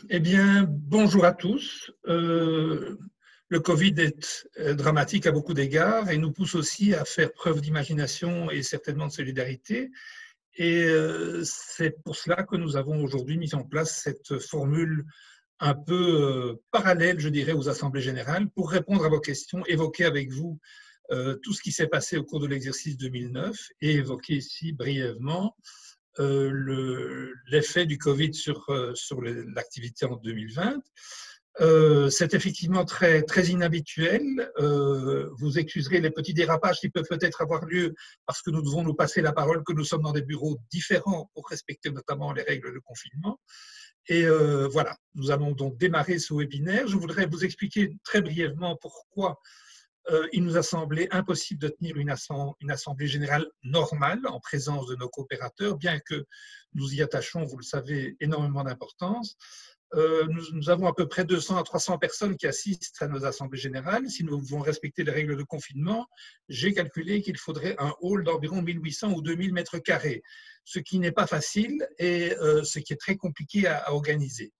Eh bien, bonjour à tous. Le Covid est dramatique à beaucoup d'égards et nous pousse aussi à faire preuve d'imagination et certainement de solidarité. Et c'est pour cela que nous avons aujourd'hui mis en place cette formule un peu parallèle, je dirais, aux assemblées générales pour répondre à vos questions, évoquer avec vous tout ce qui s'est passé au cours de l'exercice 2009 et évoquer ici brièvement l'effet du Covid sur l'activité en 2020. C'est effectivement très inhabituel. Vous excuserez les petits dérapages qui peuvent peut-être avoir lieu parce que nous devons nous passer la parole, que nous sommes dans des bureaux différents pour respecter notamment les règles de confinement. Et voilà, nous allons donc démarrer ce webinaire. Je voudrais vous expliquer très brièvement pourquoi il nous a semblé impossible de tenir une assemblée générale normale en présence de nos coopérateurs, bien que nous y attachons, vous le savez, énormément d'importance. Nous avons à peu près 200 à 300 personnes qui assistent à nos assemblées générales. Si nous devons respecter les règles de confinement, j'ai calculé qu'il faudrait un hall d'environ 1800 ou 2000 mètres carrés, ce qui n'est pas facile et ce qui est très compliqué à organiser.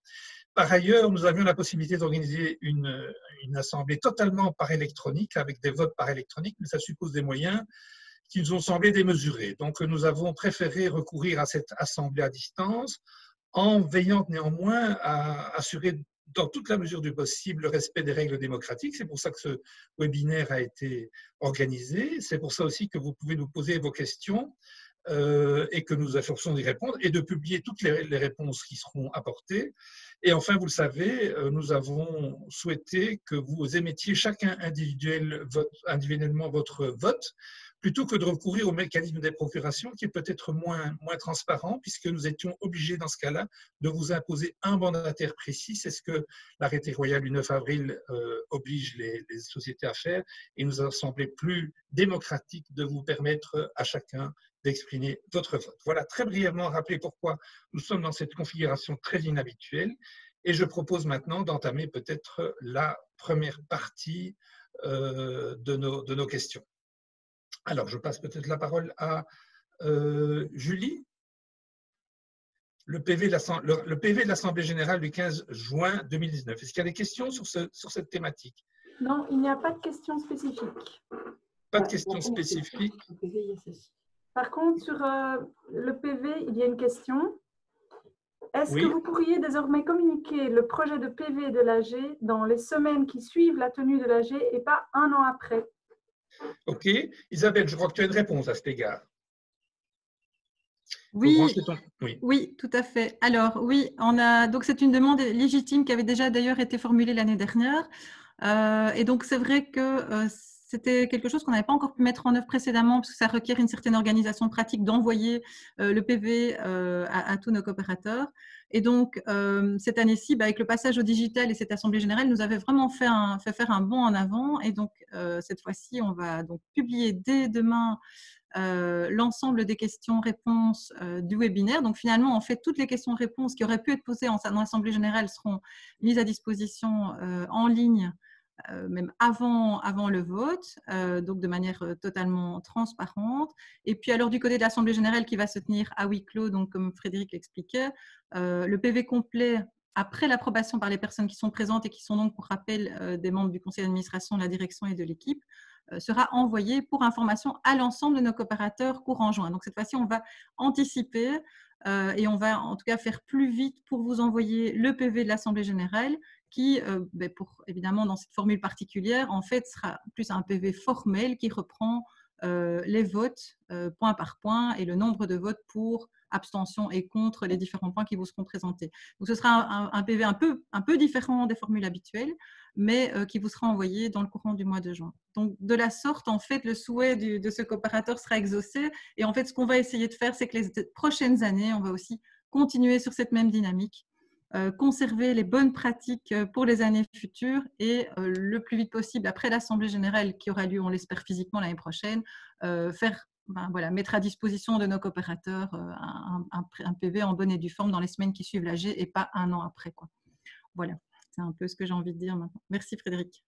Par ailleurs, nous avions la possibilité d'organiser une assemblée totalement par électronique, avec des votes par électronique, mais ça suppose des moyens qui nous ont semblé démesurés. Donc, nous avons préféré recourir à cette assemblée à distance, en veillant néanmoins à assurer dans toute la mesure du possible le respect des règles démocratiques. C'est pour ça que ce webinaire a été organisé. C'est pour ça aussi que vous pouvez nous poser vos questions et que nous efforçons d'y répondre et de publier toutes les réponses qui seront apportées. Et enfin, vous le savez, nous avons souhaité que vous émettiez chacun individuellement votre vote, plutôt que de recourir au mécanisme des procurations, qui est peut-être moins transparent, puisque nous étions obligés dans ce cas-là de vous imposer un mandataire précis. C'est ce que l'arrêté royal du 9 avril oblige les sociétés à faire, et il nous a semblé plus démocratique de vous permettre à chacun d'exprimer votre vote. Voilà très brièvement rappeler pourquoi nous sommes dans cette configuration très inhabituelle, et je propose maintenant d'entamer peut-être la première partie de nos questions. Alors, je passe peut-être la parole à Julie. Le PV de l'Assemblée générale du 15 juin 2019. Est-ce qu'il y a des questions sur cette thématique? Non, il n'y a pas de questions spécifiques. Pas de questions spécifiques. Par contre, sur le PV, il y a une question. Est-ce Oui. que vous pourriez désormais communiquer le projet de PV de l'AG dans les semaines qui suivent la tenue de l'AG et pas un an après? Ok. Isabelle, je crois que tu as une réponse à cet égard. Oui, oui, tout à fait. Alors, oui, donc c'est une demande légitime qui avait déjà d'ailleurs été formulée l'année dernière. Et donc, c'est vrai que c'était quelque chose qu'on n'avait pas encore pu mettre en œuvre précédemment, parce que ça requiert une certaine organisation pratique d'envoyer le PV à tous nos coopérateurs. Et donc, cette année-ci, avec le passage au digital et cette assemblée générale, nous avait vraiment fait faire un bond en avant. Et donc, cette fois-ci, on va donc publier dès demain l'ensemble des questions-réponses du webinaire. Donc, finalement, en fait, toutes les questions-réponses qui auraient pu être posées en assemblée générale seront mises à disposition en ligne même avant le vote, donc de manière totalement transparente. Et puis alors du côté de l'Assemblée générale qui va se tenir à huis clos, donc comme Frédéric l'expliquait, le PV complet après l'approbation par les personnes qui sont présentes et qui sont donc pour rappel des membres du conseil d'administration, de la direction et de l'équipe, sera envoyé pour information à l'ensemble de nos coopérateurs courant juin. Donc cette fois-ci, on va anticiper et on va en tout cas faire plus vite pour vous envoyer le PV de l'Assemblée générale qui, évidemment, dans cette formule particulière, en fait, sera plus un PV formel qui reprend les votes point par point et le nombre de votes pour, abstention et contre les différents points qui vous seront présentés. Donc, ce sera un PV un peu différent des formules habituelles, mais qui vous sera envoyé dans le courant du mois de juin. Donc, de la sorte, en fait, le souhait de ce coopérateur sera exaucé. Et en fait, ce qu'on va essayer de faire, c'est que les prochaines années, on va aussi continuer sur cette même dynamique, conserver les bonnes pratiques pour les années futures et le plus vite possible, après l'Assemblée générale qui aura lieu, on l'espère physiquement l'année prochaine, mettre à disposition de nos coopérateurs un PV en bonne et due forme dans les semaines qui suivent l'AG et pas un an après, quoi. Voilà, c'est un peu ce que j'ai envie de dire maintenant. Merci Frédéric.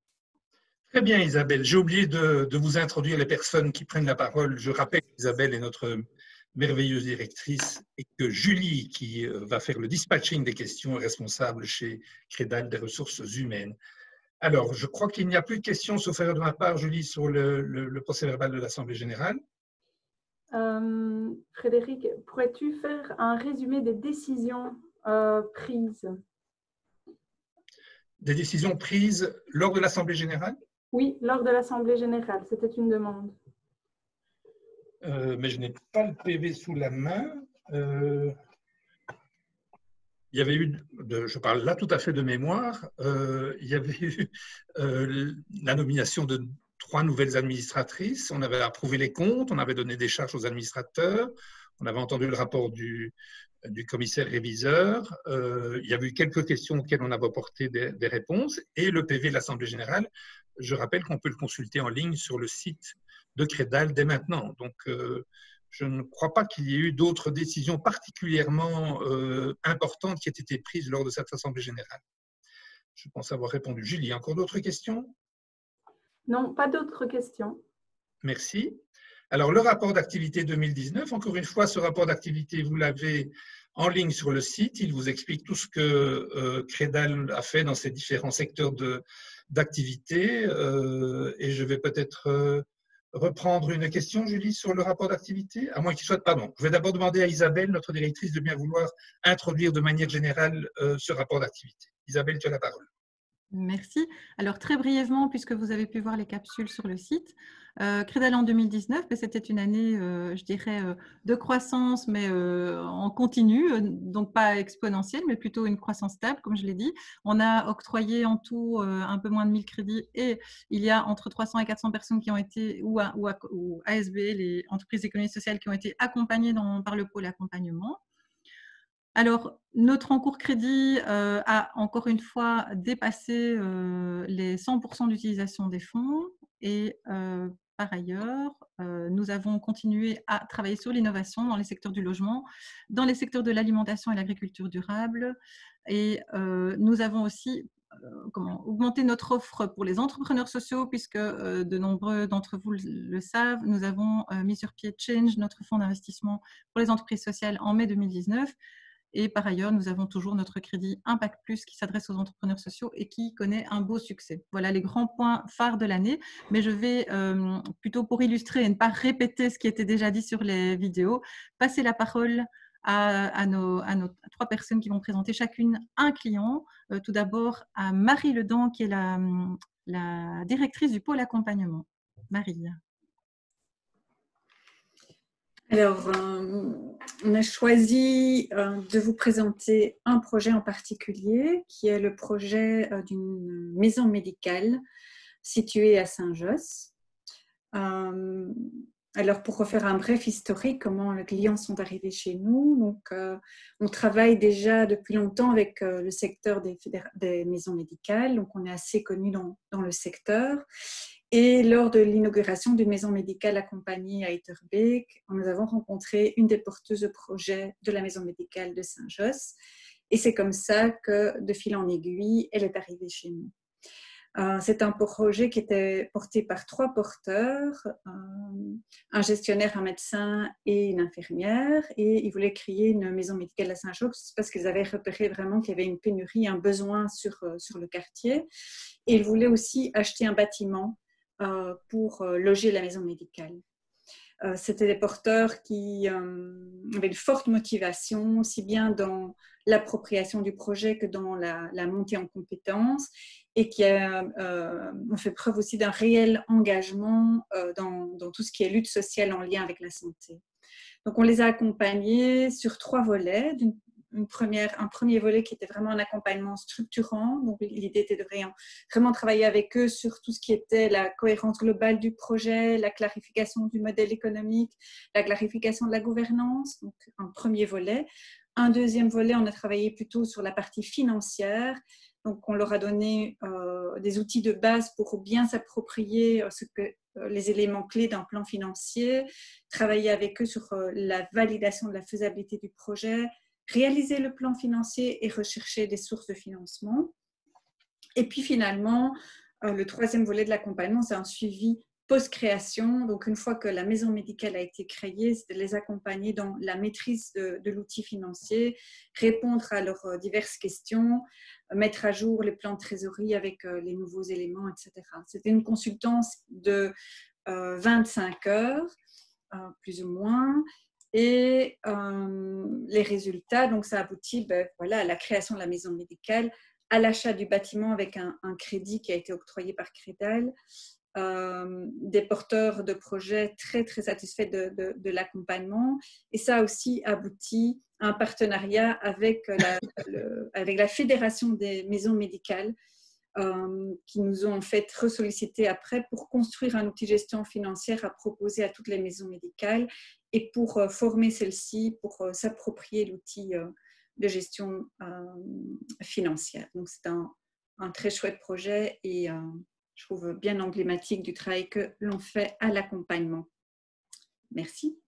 Très bien Isabelle, j'ai oublié de vous introduire les personnes qui prennent la parole. Je rappelle qu'Isabelle est notre merveilleuse directrice, et que Julie, qui va faire le dispatching des questions, est responsable chez Crédal des ressources humaines. Alors, je crois qu'il n'y a plus de questions, sauf erreur de ma part, Julie, sur le procès-verbal de l'Assemblée générale. Frédéric, pourrais-tu faire un résumé des décisions prises? Des décisions prises lors de l'Assemblée générale? Oui, lors de l'Assemblée générale, c'était une demande. Mais je n'ai pas le PV sous la main. Il y avait eu, je parle là tout à fait de mémoire, il y avait eu la nomination de 3 nouvelles administratrices. On avait approuvé les comptes, on avait donné des charges aux administrateurs, on avait entendu le rapport du commissaire réviseur. Il y avait eu quelques questions auxquelles on avait apporté des réponses. Et le PV de l'Assemblée générale, je rappelle qu'on peut le consulter en ligne sur le site de Crédal dès maintenant. Donc, je ne crois pas qu'il y ait eu d'autres décisions particulièrement importantes qui aient été prises lors de cette Assemblée générale. Je pense avoir répondu. Julie, encore d'autres questions? Non, pas d'autres questions. Merci. Alors, le rapport d'activité 2019, encore une fois, ce rapport d'activité, vous l'avez en ligne sur le site. Il vous explique tout ce que Crédal a fait dans ses différents secteurs d'activité. Et je vais peut-être reprendre une question, Julie, sur le rapport d'activité, à moins qu'il soit… Pardon, je vais d'abord demander à Isabelle, notre directrice, de bien vouloir introduire de manière générale ce rapport d'activité. Isabelle, tu as la parole. Merci. Alors, très brièvement, puisque vous avez pu voir les capsules sur le site, Crédal en 2019, c'était une année, je dirais, de croissance, mais en continu, donc pas exponentielle, mais plutôt une croissance stable, comme je l'ai dit. On a octroyé en tout un peu moins de 1000 crédits et il y a entre 300 et 400 personnes qui ont été, ou ASB, les entreprises d'économie sociale, qui ont été accompagnées par le pôle accompagnement. Alors, notre encours crédit a encore une fois dépassé les 100% d'utilisation des fonds et par ailleurs, nous avons continué à travailler sur l'innovation dans les secteurs du logement, dans les secteurs de l'alimentation et l'agriculture durable et nous avons aussi augmenté notre offre pour les entrepreneurs sociaux puisque de nombreux d'entre vous le savent, nous avons mis sur pied Change, notre fonds d'investissement pour les entreprises sociales en mai 2019. Et par ailleurs, nous avons toujours notre crédit Impact Plus qui s'adresse aux entrepreneurs sociaux et qui connaît un beau succès. Voilà les grands points phares de l'année. Mais je vais, plutôt pour illustrer et ne pas répéter ce qui était déjà dit sur les vidéos, passer la parole à nos 3 personnes qui vont présenter chacune un client. Tout d'abord à Marie Ledan, qui est la directrice du pôle accompagnement. Marie. Alors, on a choisi de vous présenter un projet en particulier, qui est le projet d'une maison médicale située à Saint-Josse. Alors, pour refaire un bref historique, comment les clients sont arrivés chez nous. Donc, on travaille déjà depuis longtemps avec le secteur des maisons médicales, donc on est assez connu dans le secteur. Et lors de l'inauguration d'une maison médicale accompagnée à Etterbeek, nous avons rencontré une des porteuses de projet de la maison médicale de Saint-Josse. Et c'est comme ça que, de fil en aiguille, elle est arrivée chez nous. C'est un projet qui était porté par 3 porteurs, un gestionnaire, un médecin et une infirmière. Et ils voulaient créer une maison médicale à Saint-Josse parce qu'ils avaient repéré vraiment qu'il y avait une pénurie, un besoin sur le quartier. Et ils voulaient aussi acheter un bâtiment pour loger la maison médicale. C'était des porteurs qui avaient une forte motivation, aussi bien dans l'appropriation du projet que dans la montée en compétences et qui ont fait preuve aussi d'un réel engagement dans tout ce qui est lutte sociale en lien avec la santé. Donc, on les a accompagnés sur 3 volets. Un premier volet qui était vraiment un accompagnement structurant. Donc, l'idée était de vraiment travailler avec eux sur tout ce qui était la cohérence globale du projet, la clarification du modèle économique, la clarification de la gouvernance. Donc, un premier volet. Un deuxième volet, on a travaillé plutôt sur la partie financière. Donc, on leur a donné des outils de base pour bien s'approprier les éléments clés d'un plan financier, travailler avec eux sur la validation de la faisabilité du projet, réaliser le plan financier et rechercher des sources de financement. Et puis finalement, le 3e volet de l'accompagnement, c'est un suivi post-création. Donc, une fois que la maison médicale a été créée, c'est de les accompagner dans la maîtrise de l'outil financier, répondre à leurs diverses questions, mettre à jour les plans de trésorerie avec les nouveaux éléments, etc. C'était une consultance de 25 heures, plus ou moins. Et les résultats, donc ça aboutit voilà, à la création de la maison médicale, à l'achat du bâtiment avec un crédit qui a été octroyé par Crédal, des porteurs de projets très, très satisfaits de l'accompagnement. Et ça a aussi abouti à un partenariat avec la Fédération des maisons médicales qui nous ont en fait ressollicité après pour construire un outil de gestion financière à proposer à toutes les maisons médicales et pour former celles-ci, pour s'approprier l'outil de gestion financière. Donc, c'est un très chouette projet et je trouve bien emblématique du travail que l'on fait à l'accompagnement. Merci.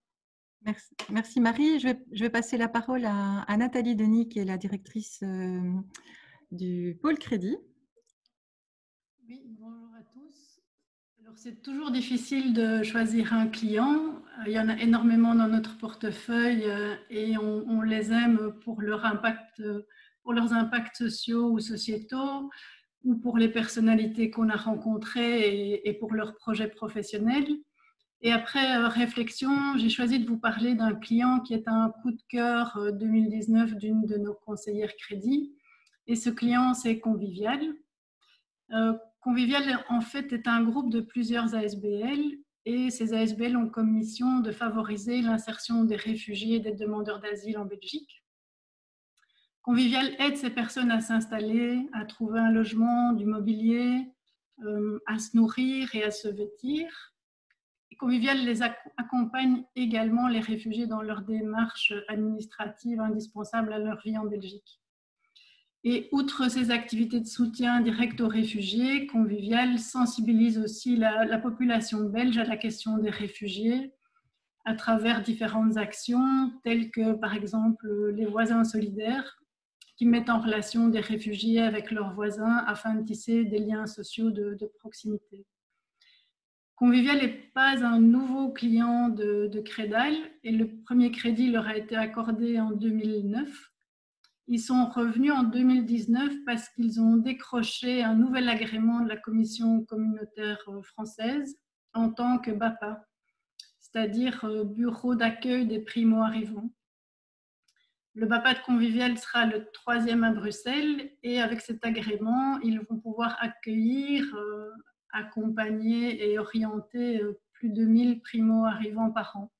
Merci Marie. Je vais passer la parole à Nathalie Denis, qui est la directrice du pôle crédit. Oui, bonjour à tous. Alors, c'est toujours difficile de choisir un client. Il y en a énormément dans notre portefeuille et on les aime pour leurs impacts sociaux ou sociétaux, ou pour les personnalités qu'on a rencontrées et pour leurs projets professionnels. Et après réflexion, j'ai choisi de vous parler d'un client qui est un coup de cœur 2019 d'une de nos conseillères crédit. Et ce client, c'est Convivial. Convivial, en fait, est un groupe de plusieurs ASBL et ces ASBL ont comme mission de favoriser l'insertion des réfugiés et des demandeurs d'asile en Belgique. Convivial aide ces personnes à s'installer, à trouver un logement, du mobilier, à se nourrir et à se vêtir. Et Convivial les accompagne également les réfugiés dans leurs démarches administratives indispensables à leur vie en Belgique. Et outre ces activités de soutien direct aux réfugiés, Convivial sensibilise aussi la population belge à la question des réfugiés à travers différentes actions telles que par exemple les voisins solidaires qui mettent en relation des réfugiés avec leurs voisins afin de tisser des liens sociaux de proximité. Convivial n'est pas un nouveau client de Crédal et le premier crédit leur a été accordé en 2009. Ils sont revenus en 2019 parce qu'ils ont décroché un nouvel agrément de la Commission communautaire française en tant que BAPA, c'est-à-dire Bureau d'accueil des primo-arrivants. Le BAPA de Convivial sera le 3e à Bruxelles et avec cet agrément, ils vont pouvoir accueillir, accompagner et orienter plus de 1000 primo-arrivants par an.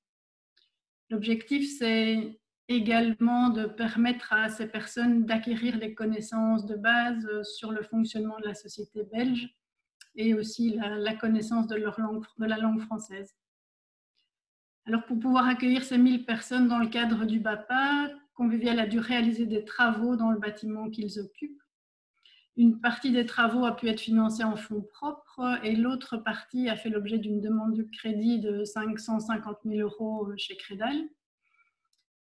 L'objectif, c'est également de permettre à ces personnes d'acquérir des connaissances de base sur le fonctionnement de la société belge et aussi la connaissance de la langue française. Alors, pour pouvoir accueillir ces 1000 personnes dans le cadre du BAPA, Convivial a dû réaliser des travaux dans le bâtiment qu'ils occupent. Une partie des travaux a pu être financée en fonds propres et l'autre partie a fait l'objet d'une demande de crédit de 550 000 € chez Crédal.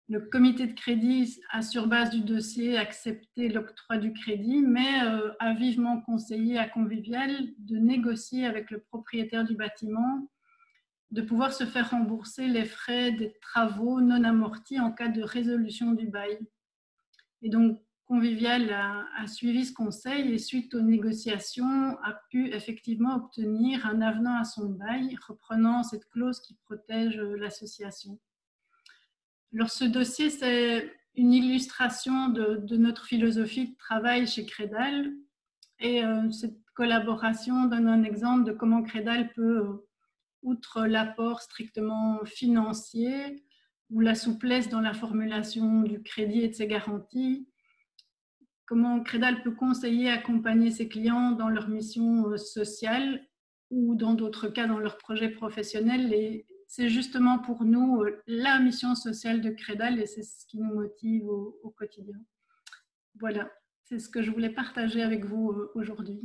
Le comité de crédit a, sur base du dossier, accepté l'octroi du crédit, mais a vivement conseillé à Convivial de négocier avec le propriétaire du bâtiment, de pouvoir se faire rembourser les frais des travaux non amortis en cas de résolution du bail. Et donc, Convivial a suivi ce conseil et, suite aux négociations, a pu effectivement obtenir un avenant à son bail, reprenant cette clause qui protège l'association. Alors, ce dossier, c'est une illustration de notre philosophie de travail chez Crédal. Et cette collaboration donne un exemple de comment Crédal peut, outre l'apport strictement financier ou la souplesse dans la formulation du crédit et de ses garanties, comment Crédal peut conseiller, accompagner ses clients dans leur mission sociale ou dans d'autres cas dans leurs projets professionnels. Et c'est justement pour nous la mission sociale de Crédal et c'est ce qui nous motive au quotidien. Voilà, c'est ce que je voulais partager avec vous aujourd'hui.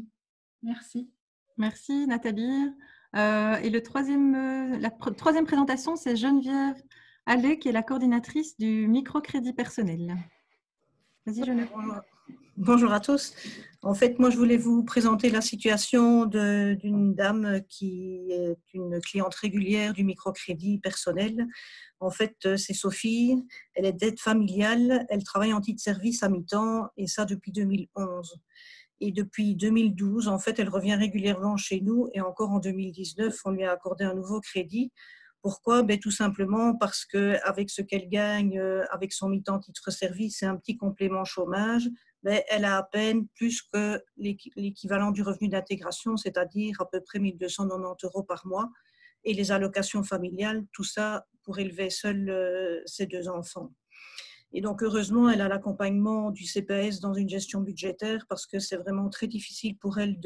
Merci. Merci Nathalie. Et la troisième présentation, c'est Geneviève Allais, qui est la coordinatrice du microcrédit personnel. Vas-y, Geneviève. Bonjour à tous. En fait, moi, je voulais vous présenter la situation d'une dame qui est une cliente régulière du microcrédit personnel. En fait, c'est Sophie. Elle est d'aide familiale. Elle travaille en titre service à mi-temps et ça depuis 2011. Et depuis 2012, en fait, elle revient régulièrement chez nous et encore en 2019, on lui a accordé un nouveau crédit. Pourquoi? Tout simplement parce qu'avec ce qu'elle gagne, avec son mi-temps titre service et un petit complément chômage, elle a à peine plus que l'équivalent du revenu d'intégration, c'est-à-dire à peu près 1 290 € par mois. Et les allocations familiales, tout ça pour élever seule ses 2 enfants. Et donc, heureusement, elle a l'accompagnement du CPS dans une gestion budgétaire parce que c'est vraiment très difficile pour elle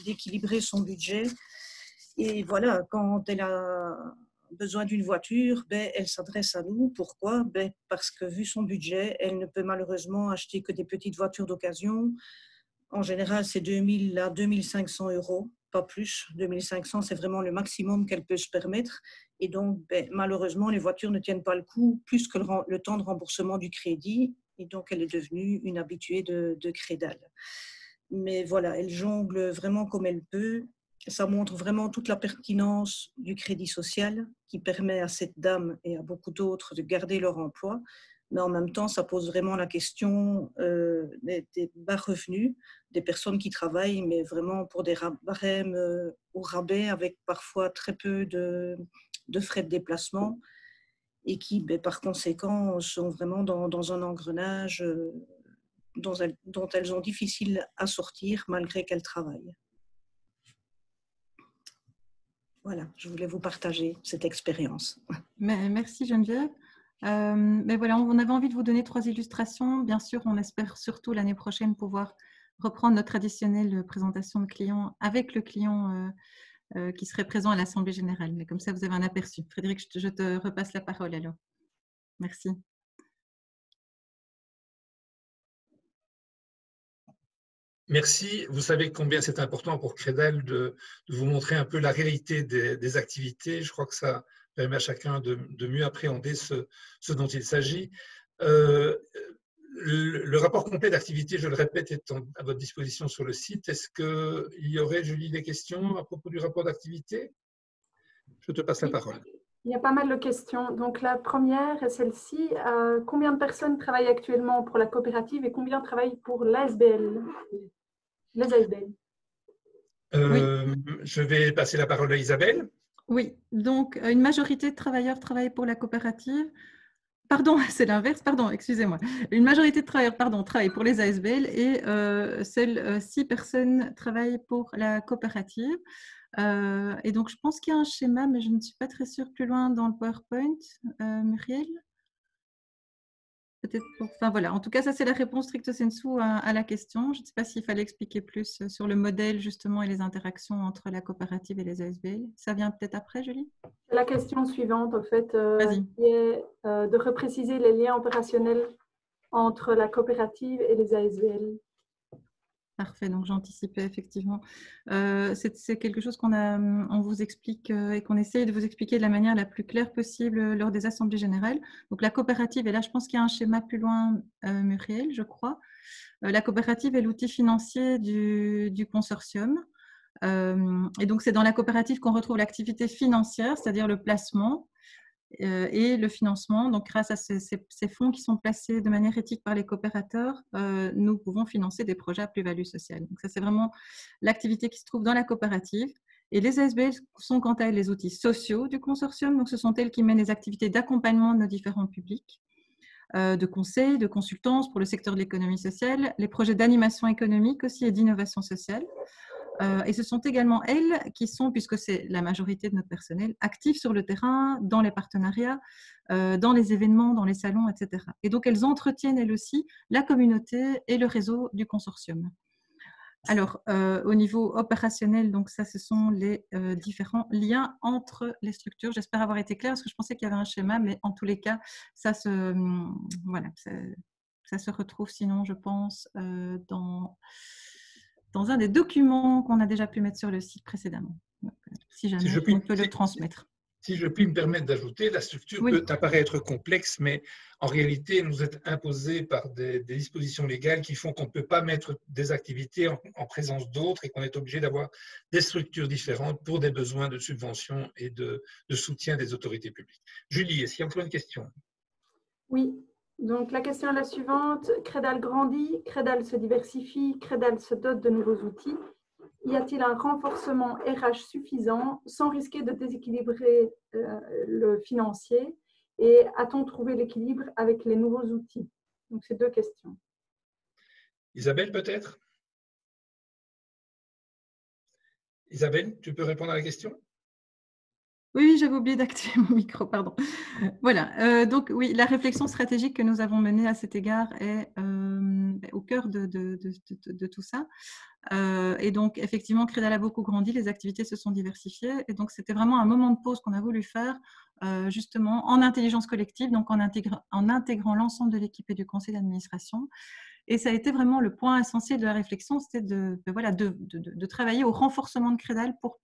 d'équilibrer son budget. Et voilà, quand elle a besoin d'une voiture, elle s'adresse à nous. Pourquoi? Parce que vu son budget, elle ne peut malheureusement acheter que des petites voitures d'occasion. En général, c'est 2 000 à 2 500 €, pas plus. 2 500, c'est vraiment le maximum qu'elle peut se permettre. Et donc, malheureusement, les voitures ne tiennent pas le coup plus que le temps de remboursement du crédit. Et donc, elle est devenue une habituée de Crédal. Mais voilà, elle jongle vraiment comme elle peut. Ça montre vraiment toute la pertinence du crédit social qui permet à cette dame et à beaucoup d'autres de garder leur emploi. Mais en même temps, ça pose vraiment la question des bas revenus, des personnes qui travaillent, mais vraiment pour des barèmes au rabais, avec parfois très peu de frais de déplacement et qui, par conséquent, sont vraiment dans un engrenage dont elles ont difficile à sortir malgré qu'elles travaillent. Voilà, je voulais vous partager cette expérience. Merci Geneviève. Mais voilà, on avait envie de vous donner 3 illustrations. Bien sûr, on espère surtout l'année prochaine pouvoir reprendre notre traditionnelle présentation de clients avec le client qui serait présent à l'Assemblée générale. Mais comme ça, vous avez un aperçu. Frédéric, je te repasse la parole alors. Merci. Merci. Vous savez combien c'est important pour Crédal de vous montrer un peu la réalité des activités. Je crois que ça permet à chacun de mieux appréhender ce dont il s'agit. Le rapport complet d'activité, je le répète, est à votre disposition sur le site. Est-ce qu'il y aurait, Julie, des questions à propos du rapport d'activité? Je te passe la parole. Il y a pas mal de questions. Donc, la première est celle-ci. Combien de personnes travaillent actuellement pour la coopérative et combien travaillent pour l'ASBL, les ASBL? Oui. Je vais passer la parole à Isabelle. Oui, donc une majorité de travailleurs travaillent pour la coopérative. Pardon, c'est l'inverse, pardon, excusez-moi. Une majorité de travailleurs travaillent pour les ASBL et seules 6 personnes travaillent pour la coopérative. Et donc, je pense qu'il y a un schéma, mais je ne suis pas très sûre plus loin dans le PowerPoint. Muriel? Peut-être pour... Enfin, voilà. En tout cas, ça, c'est la réponse stricto sensu à la question. Je ne sais pas s'il fallait expliquer plus sur le modèle, justement, et les interactions entre la coopérative et les ASBL. Ça vient peut-être après, Julie? La question suivante, en fait, qui est de repréciser les liens opérationnels entre la coopérative et les ASBL. Parfait, donc j'anticipais effectivement. C'est quelque chose on vous explique et qu'on essaye de vous expliquer de la manière la plus claire possible lors des assemblées générales. Donc la coopérative, et là je pense qu'il y a un schéma plus loin, Muriel, je crois. La coopérative est l'outil financier du consortium. Et donc c'est dans la coopérative qu'on retrouve l'activité financière, c'est-à-dire le placement et le financement. Donc grâce à ces fonds qui sont placés de manière éthique par les coopérateurs, nous pouvons financer des projets à plus-value sociale. Donc ça, c'est vraiment l'activité qui se trouve dans la coopérative. Et les ASBL sont quant à elles les outils sociaux du consortium. Donc ce sont elles qui mènent les activités d'accompagnement de nos différents publics, de conseil, de consultance pour le secteur de l'économie sociale, les projets d'animation économique aussi et d'innovation sociale. Et ce sont également elles qui sont, puisque c'est la majorité de notre personnel, actifs sur le terrain, dans les partenariats, dans les événements, dans les salons, etc. Et donc, elles entretiennent elles aussi la communauté et le réseau du consortium. Alors, au niveau opérationnel, donc ça, ce sont les différents liens entre les structures. J'espère avoir été claire, parce que je pensais qu'il y avait un schéma, mais en tous les cas, ça se retrouve sinon, je pense, dans un des documents qu'on a déjà pu mettre sur le site précédemment. Si jamais, on peut le transmettre. Si je puis me permettre d'ajouter, la structure peut apparaître complexe, mais en réalité, elle nous est imposée par des dispositions légales qui font qu'on ne peut pas mettre des activités en présence d'autres et qu'on est obligé d'avoir des structures différentes pour des besoins de subvention et de soutien des autorités publiques. Julie, est-ce qu'il y a encore une question? Oui. Donc, la question est la suivante. Credal grandit, Credal se diversifie, Credal se dote de nouveaux outils. Y a-t-il un renforcement RH suffisant sans risquer de déséquilibrer le financier? Et a-t-on trouvé l'équilibre avec les nouveaux outils? Donc, c'est deux questions. Isabelle, peut-être? Isabelle, tu peux répondre à la question? Oui, j'avais oublié d'activer mon micro, pardon. Voilà, donc oui, la réflexion stratégique que nous avons menée à cet égard est au cœur de tout ça. Et donc, effectivement, Credal a beaucoup grandi, les activités se sont diversifiées. Et donc, c'était vraiment un moment de pause qu'on a voulu faire, justement, en intelligence collective, donc en intégrant l'ensemble de l'équipe et du conseil d'administration. Et ça a été vraiment le point essentiel de la réflexion, c'était de travailler au renforcement de Credal pour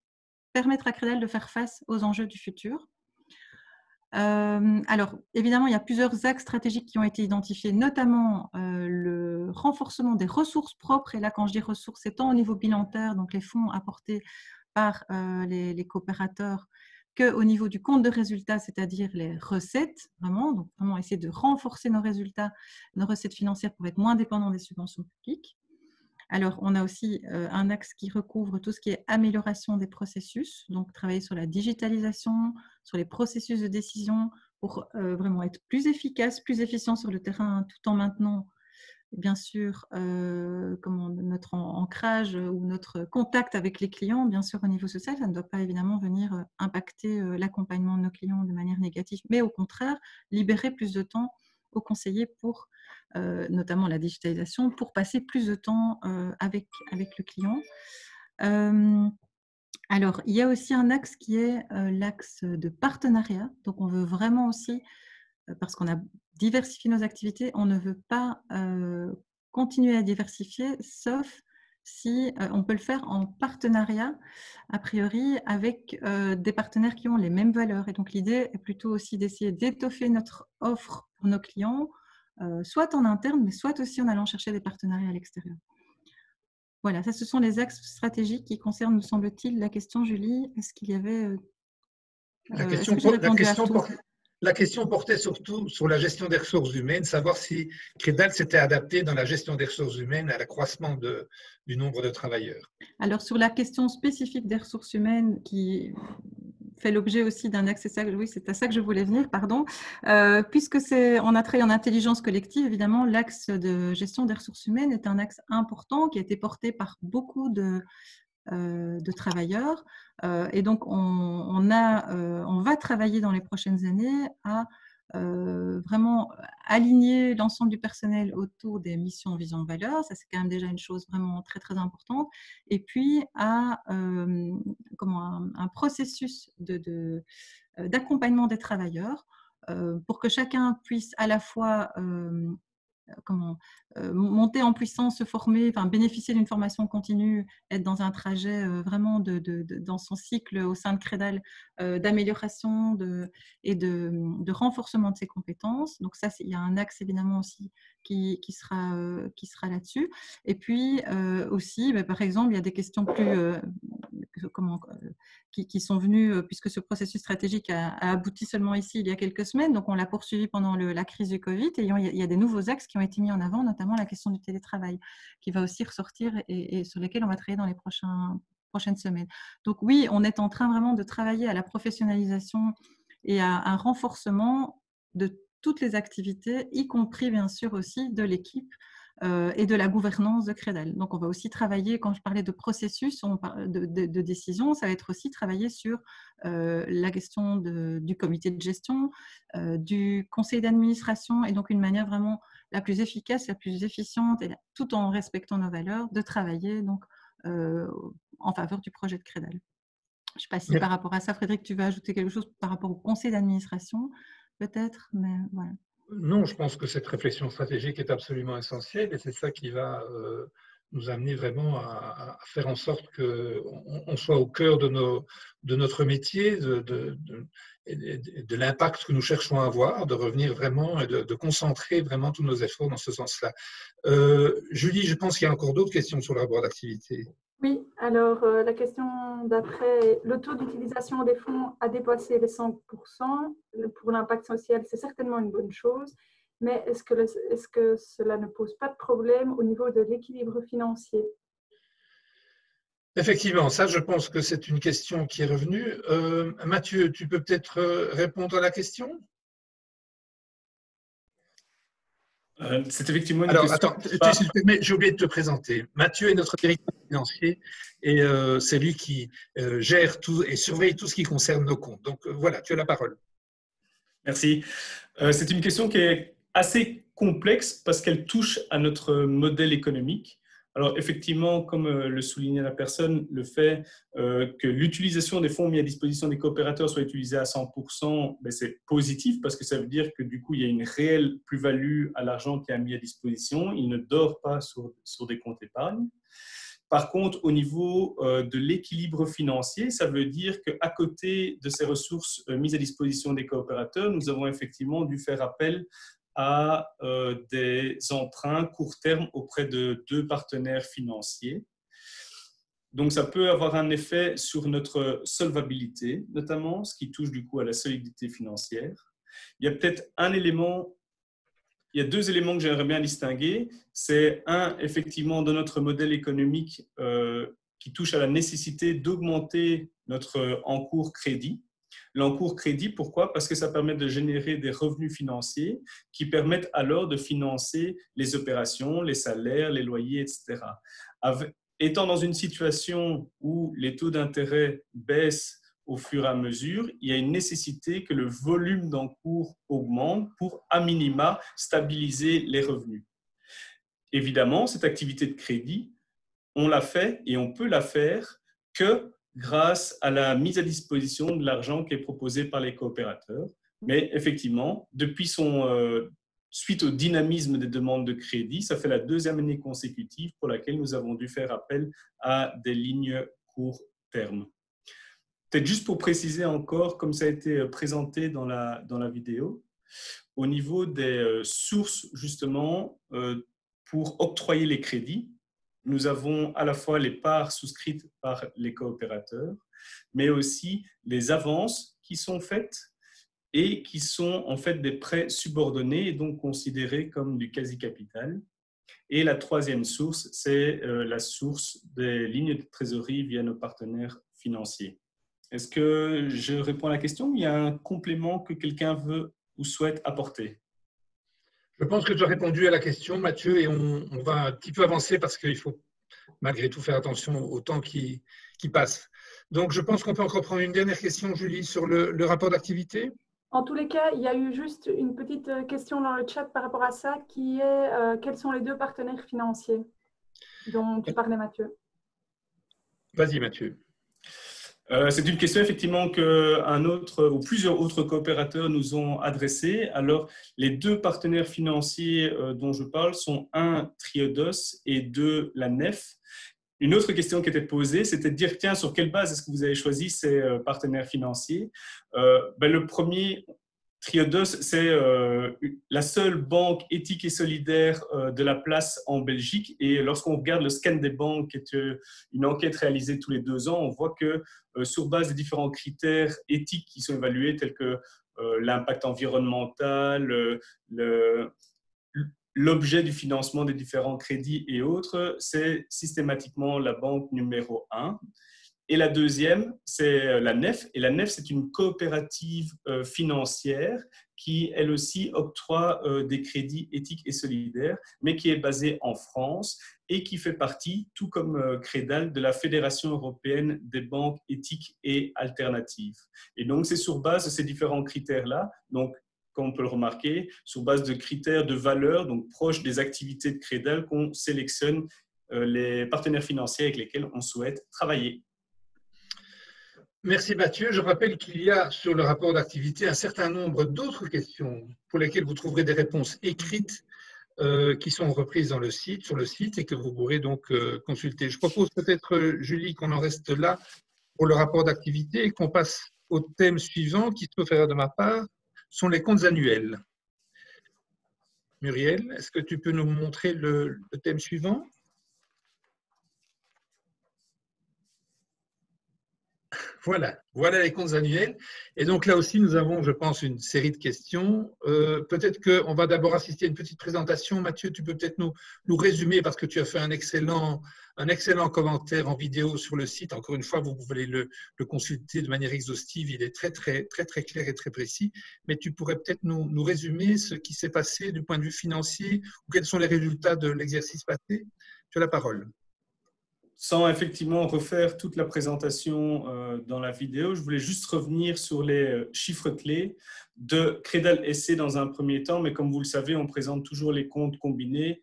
permettre à Credal de faire face aux enjeux du futur. Alors, évidemment, il y a plusieurs axes stratégiques qui ont été identifiés, notamment le renforcement des ressources propres. Et là, quand je dis ressources, c'est tant au niveau bilantaire, donc les fonds apportés par les coopérateurs, qu'au niveau du compte de résultats, c'est-à-dire les recettes, donc vraiment essayer de renforcer nos résultats, nos recettes financières pour être moins dépendants des subventions publiques. Alors, on a aussi un axe qui recouvre tout ce qui est amélioration des processus, donc travailler sur la digitalisation, sur les processus de décision pour vraiment être plus efficace, plus efficient sur le terrain, tout en maintenant, bien sûr, notre ancrage ou notre contact avec les clients, bien sûr, au niveau social. Ça ne doit pas évidemment venir impacter l'accompagnement de nos clients de manière négative, mais au contraire, libérer plus de temps aux conseillers pour notamment la digitalisation, pour passer plus de temps avec le client. Alors, il y a aussi un axe qui est l'axe de partenariat. Donc, on veut vraiment aussi, parce qu'on a diversifié nos activités, on ne veut pas continuer à diversifier, sauf si on peut le faire en partenariat, a priori, avec des partenaires qui ont les mêmes valeurs. Et donc, l'idée est plutôt aussi d'essayer d'étoffer notre offre pour nos clients, soit en interne, mais soit aussi en allant chercher des partenariats à l'extérieur. Voilà, ça, ce sont les axes stratégiques qui concernent, me semble-t-il, la question, Julie. Est-ce qu'il y avait… La question portait surtout sur la gestion des ressources humaines, savoir si Credal s'était adapté dans la gestion des ressources humaines à l'accroissement du nombre de travailleurs. Alors, sur la question spécifique des ressources humaines qui fait l'objet aussi d'un axe, oui, c'est à ça que je voulais venir, pardon. Puisque on a travaillé en intelligence collective, évidemment, l'axe de gestion des ressources humaines est un axe important qui a été porté par beaucoup de travailleurs. Et donc, on va travailler dans les prochaines années à vraiment aligner l'ensemble du personnel autour des missions, vision, valeurs. Ça, c'est quand même déjà une chose vraiment très, très importante. Et puis, à un processus d'accompagnement des travailleurs pour que chacun puisse à la fois monter en puissance, se former, bénéficier d'une formation continue, être dans un trajet vraiment dans son cycle au sein de Credal d'amélioration et de renforcement de ses compétences. Donc ça, il y a un axe évidemment aussi qui sera là-dessus. Et puis aussi, par exemple, il y a des questions plus qui sont venues, puisque ce processus stratégique a abouti seulement ici il y a quelques semaines, donc on l'a poursuivi pendant la crise du Covid, et il y a des nouveaux axes qui ont été mis en avant, notamment la question du télétravail, qui va aussi ressortir et sur lesquels on va travailler dans les prochaines semaines. Donc oui, on est en train vraiment de travailler à la professionnalisation et à un renforcement de toutes les activités, y compris bien sûr aussi de l'équipe et de la gouvernance de Credal. Donc, on va aussi travailler, quand je parlais de processus de décision, ça va être aussi travailler sur la question du comité de gestion, du conseil d'administration, et donc une manière vraiment la plus efficace, la plus efficiente, et tout en respectant nos valeurs, de travailler donc, en faveur du projet de Credal. Je ne sais pas si par rapport à ça, Frédéric, tu veux ajouter quelque chose par rapport au conseil d'administration, peut-être, mais voilà. Non, je pense que cette réflexion stratégique est absolument essentielle et c'est ça qui va nous amener vraiment à faire en sorte qu'on soit au cœur de notre métier, de l'impact que nous cherchons à avoir, de revenir vraiment et de concentrer vraiment tous nos efforts dans ce sens-là. Julie, je pense qu'il y a encore d'autres questions sur le rapport d'activité. Oui, alors la question d'après, le taux d'utilisation des fonds a dépassé les 100%. Pour l'impact social, c'est certainement une bonne chose, mais est-ce que cela ne pose pas de problème au niveau de l'équilibre financier? Effectivement, ça, je pense que c'est une question qui est revenue. Mathieu, tu peux peut-être répondre à la question? C'est effectivement une question. Alors, attends, si tu permets, j'ai oublié de te présenter. Mathieu est notre directeur financier et c'est lui qui gère tout et surveille tout ce qui concerne nos comptes. Donc voilà, tu as la parole. Merci. C'est une question qui est assez complexe parce qu'elle touche à notre modèle économique. Alors effectivement, comme le soulignait la personne, le fait que l'utilisation des fonds mis à disposition des coopérateurs soit utilisée à 100%, ben c'est positif parce que ça veut dire que du coup, il y a une réelle plus-value à l'argent qui est mis à disposition. Il ne dort pas sur des comptes épargne. Par contre, au niveau de l'équilibre financier, ça veut dire qu'à côté de ces ressources mises à disposition des coopérateurs, nous avons effectivement dû faire appel à des emprunts court terme auprès de 2 partenaires financiers. Donc, ça peut avoir un effet sur notre solvabilité, notamment, ce qui touche du coup à la solidité financière. Il y a peut-être il y a 2 éléments que j'aimerais bien distinguer. C'est effectivement, dans notre modèle économique qui touche à la nécessité d'augmenter notre encours crédit. L'encours crédit, pourquoi? Parce que ça permet de générer des revenus financiers qui permettent alors de financer les opérations, les salaires, les loyers, etc. Étant dans une situation où les taux d'intérêt baissent au fur et à mesure, il y a une nécessité que le volume d'encours augmente pour, à minima, stabiliser les revenus. Évidemment, cette activité de crédit, on l'a fait et on peut la faire que grâce à la mise à disposition de l'argent qui est proposé par les coopérateurs. Mais effectivement, depuis suite au dynamisme des demandes de crédit, ça fait la 2e année consécutive pour laquelle nous avons dû faire appel à des lignes court terme. Peut-être juste pour préciser encore, comme ça a été présenté dans la vidéo, au niveau des sources justement pour octroyer les crédits, nous avons à la fois les parts souscrites par les coopérateurs, mais aussi les avances qui sont faites et qui sont en fait des prêts subordonnés et donc considérés comme du quasi-capital. Et la 3e source, c'est la source des lignes de trésorerie via nos partenaires financiers. Est-ce que je réponds à la question ou il y a un complément que quelqu'un veut ou souhaite apporter? Je pense que tu as répondu à la question, Mathieu, et on va un petit peu avancer parce qu'il faut malgré tout faire attention au temps qui passe. Donc, je pense qu'on peut encore prendre une dernière question, Julie, sur le rapport d'activité. En tous les cas, il y a eu juste une petite question dans le chat par rapport à ça, qui est quels sont les 2 partenaires financiers dont tu parlais, Mathieu? Vas-y, Mathieu. C'est une question effectivement qu'un autre ou plusieurs autres coopérateurs nous ont adressée. Alors, les 2 partenaires financiers dont je parle sont 1 Triodos et 2 la Nef. Une autre question qui était posée, c'était de dire tiens, sur quelle base est-ce que vous avez choisi ces partenaires financiers? Le premier, Triodos, c'est la seule banque éthique et solidaire de la place en Belgique. Et lorsqu'on regarde le scan des banques, qui est une enquête réalisée tous les 2 ans, on voit que sur base des différents critères éthiques qui sont évalués, tels que l'impact environnemental, l'objet du financement des différents crédits et autres, c'est systématiquement la banque numéro 1. Et la 2e, c'est la Nef. Et la Nef, c'est une coopérative financière qui, elle aussi, octroie des crédits éthiques et solidaires, mais qui est basée en France et qui fait partie, tout comme Crédal, de la Fédération européenne des banques éthiques et alternatives. Et donc, c'est sur base de ces différents critères-là, donc, comme on peut le remarquer, sur base de critères de valeur, donc proches des activités de Crédal, qu'on sélectionne les partenaires financiers avec lesquels on souhaite travailler. Merci Mathieu. Je rappelle qu'il y a sur le rapport d'activité un certain nombre d'autres questions pour lesquelles vous trouverez des réponses écrites qui sont reprises dans sur le site et que vous pourrez donc consulter. Je propose peut-être, Julie, qu'on en reste là pour le rapport d'activité et qu'on passe au thème suivant qui, sauf erreur de ma part, sont les comptes annuels. Muriel, est-ce que tu peux nous montrer le thème suivant ? Voilà les comptes annuels. Et donc là aussi, nous avons, je pense, une série de questions. Peut-être qu'on va d'abord assister à une petite présentation. Mathieu, tu peux peut-être nous résumer parce que tu as fait un excellent commentaire en vidéo sur le site. Encore une fois, vous pouvez le consulter de manière exhaustive. Il est très clair et très précis. Mais tu pourrais peut-être nous résumer ce qui s'est passé du point de vue financier ou quels sont les résultats de l'exercice passé. Tu as la parole. Sans effectivement refaire toute la présentation dans la vidéo, je voulais juste revenir sur les chiffres clés de Credal SC dans un premier temps, mais comme vous le savez, on présente toujours les comptes combinés.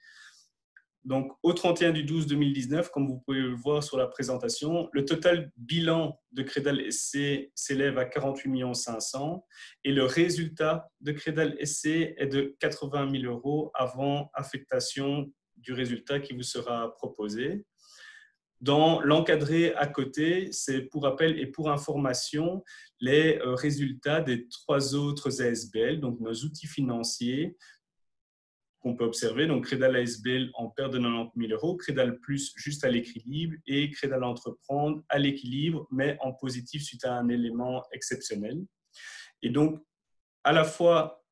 Donc, au 31/12/2019, comme vous pouvez le voir sur la présentation, le total bilan de Credal SC s'élève à 48 500 000 et le résultat de Credal SC est de 80 000 € avant affectation du résultat qui vous sera proposé. Dans l'encadré à côté, c'est pour rappel et pour information les résultats des 3 autres ASBL, donc nos outils financiers qu'on peut observer. Donc, Credal ASBL en perte de 90 000 €, Credal Plus juste à l'équilibre et Credal Entreprendre à l'équilibre, mais en positif suite à un élément exceptionnel. Et donc, à la fois,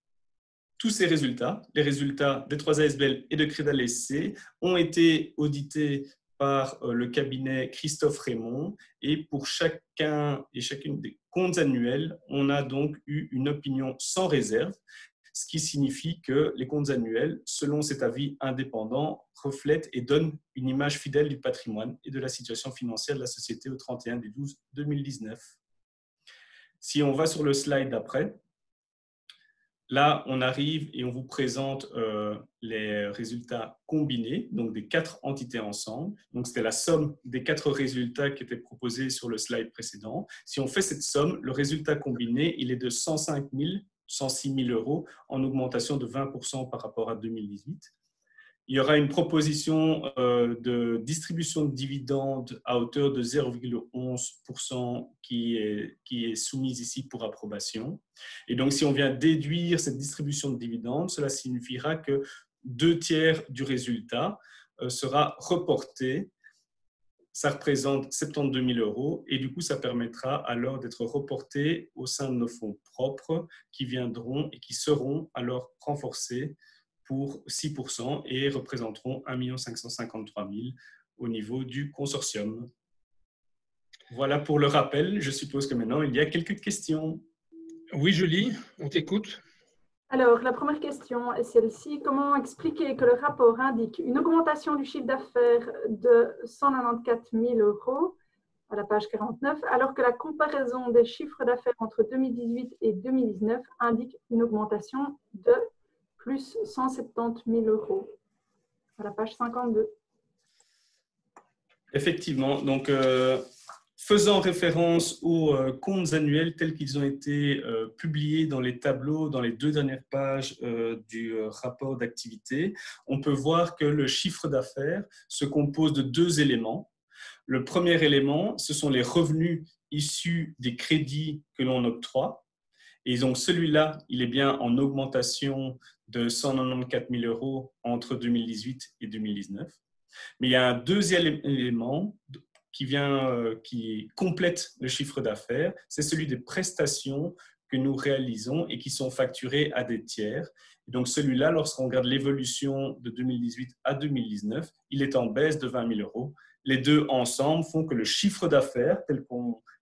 tous ces résultats, les résultats des 3 ASBL et de Credal SC, ont été audités par le cabinet Christophe Raymond et pour chacun et chacune des comptes annuels, on a donc eu une opinion sans réserve, ce qui signifie que les comptes annuels, selon cet avis indépendant, reflètent et donnent une image fidèle du patrimoine et de la situation financière de la société au 31/12/2019. Si on va sur le slide d'après, là, on arrive et on vous présente les résultats combinés, donc des 4 entités ensemble. Donc, c'était la somme des 4 résultats qui étaient proposés sur le slide précédent. Si on fait cette somme, le résultat combiné, il est de 106 000 € en augmentation de 20% par rapport à 2018. Il y aura une proposition de distribution de dividendes à hauteur de 0,11% qui est soumise ici pour approbation. Et donc, si on vient déduire cette distribution de dividendes, cela signifiera que 2/3 du résultat sera reporté. Ça représente 72 000 € et du coup, ça permettra alors d'être reporté au sein de nos fonds propres qui viendront et qui seront alors renforcés pour 6% et représenteront 1 553 000 au niveau du consortium. Voilà pour le rappel. Je suppose que maintenant, il y a quelques questions. Oui, Julie, on t'écoute. Alors, la première question est celle-ci. Comment expliquer que le rapport indique une augmentation du chiffre d'affaires de 194 000 € à la page 49, alors que la comparaison des chiffres d'affaires entre 2018 et 2019 indique une augmentation de plus 170 000 € à la page 52. Effectivement, donc faisant référence aux comptes annuels tels qu'ils ont été publiés dans les tableaux, dans les 2 dernières pages du rapport d'activité, on peut voir que le chiffre d'affaires se compose de 2 éléments. Le premier élément, ce sont les revenus issus des crédits que l'on octroie. Et donc celui-là, il est bien en augmentation de 194 000 € entre 2018 et 2019. Mais il y a un deuxième élément qui complète le chiffre d'affaires, c'est celui des prestations que nous réalisons et qui sont facturées à des tiers. Et donc celui-là, lorsqu'on regarde l'évolution de 2018 à 2019, il est en baisse de 20 000 €. Les deux ensemble font que le chiffre d'affaires,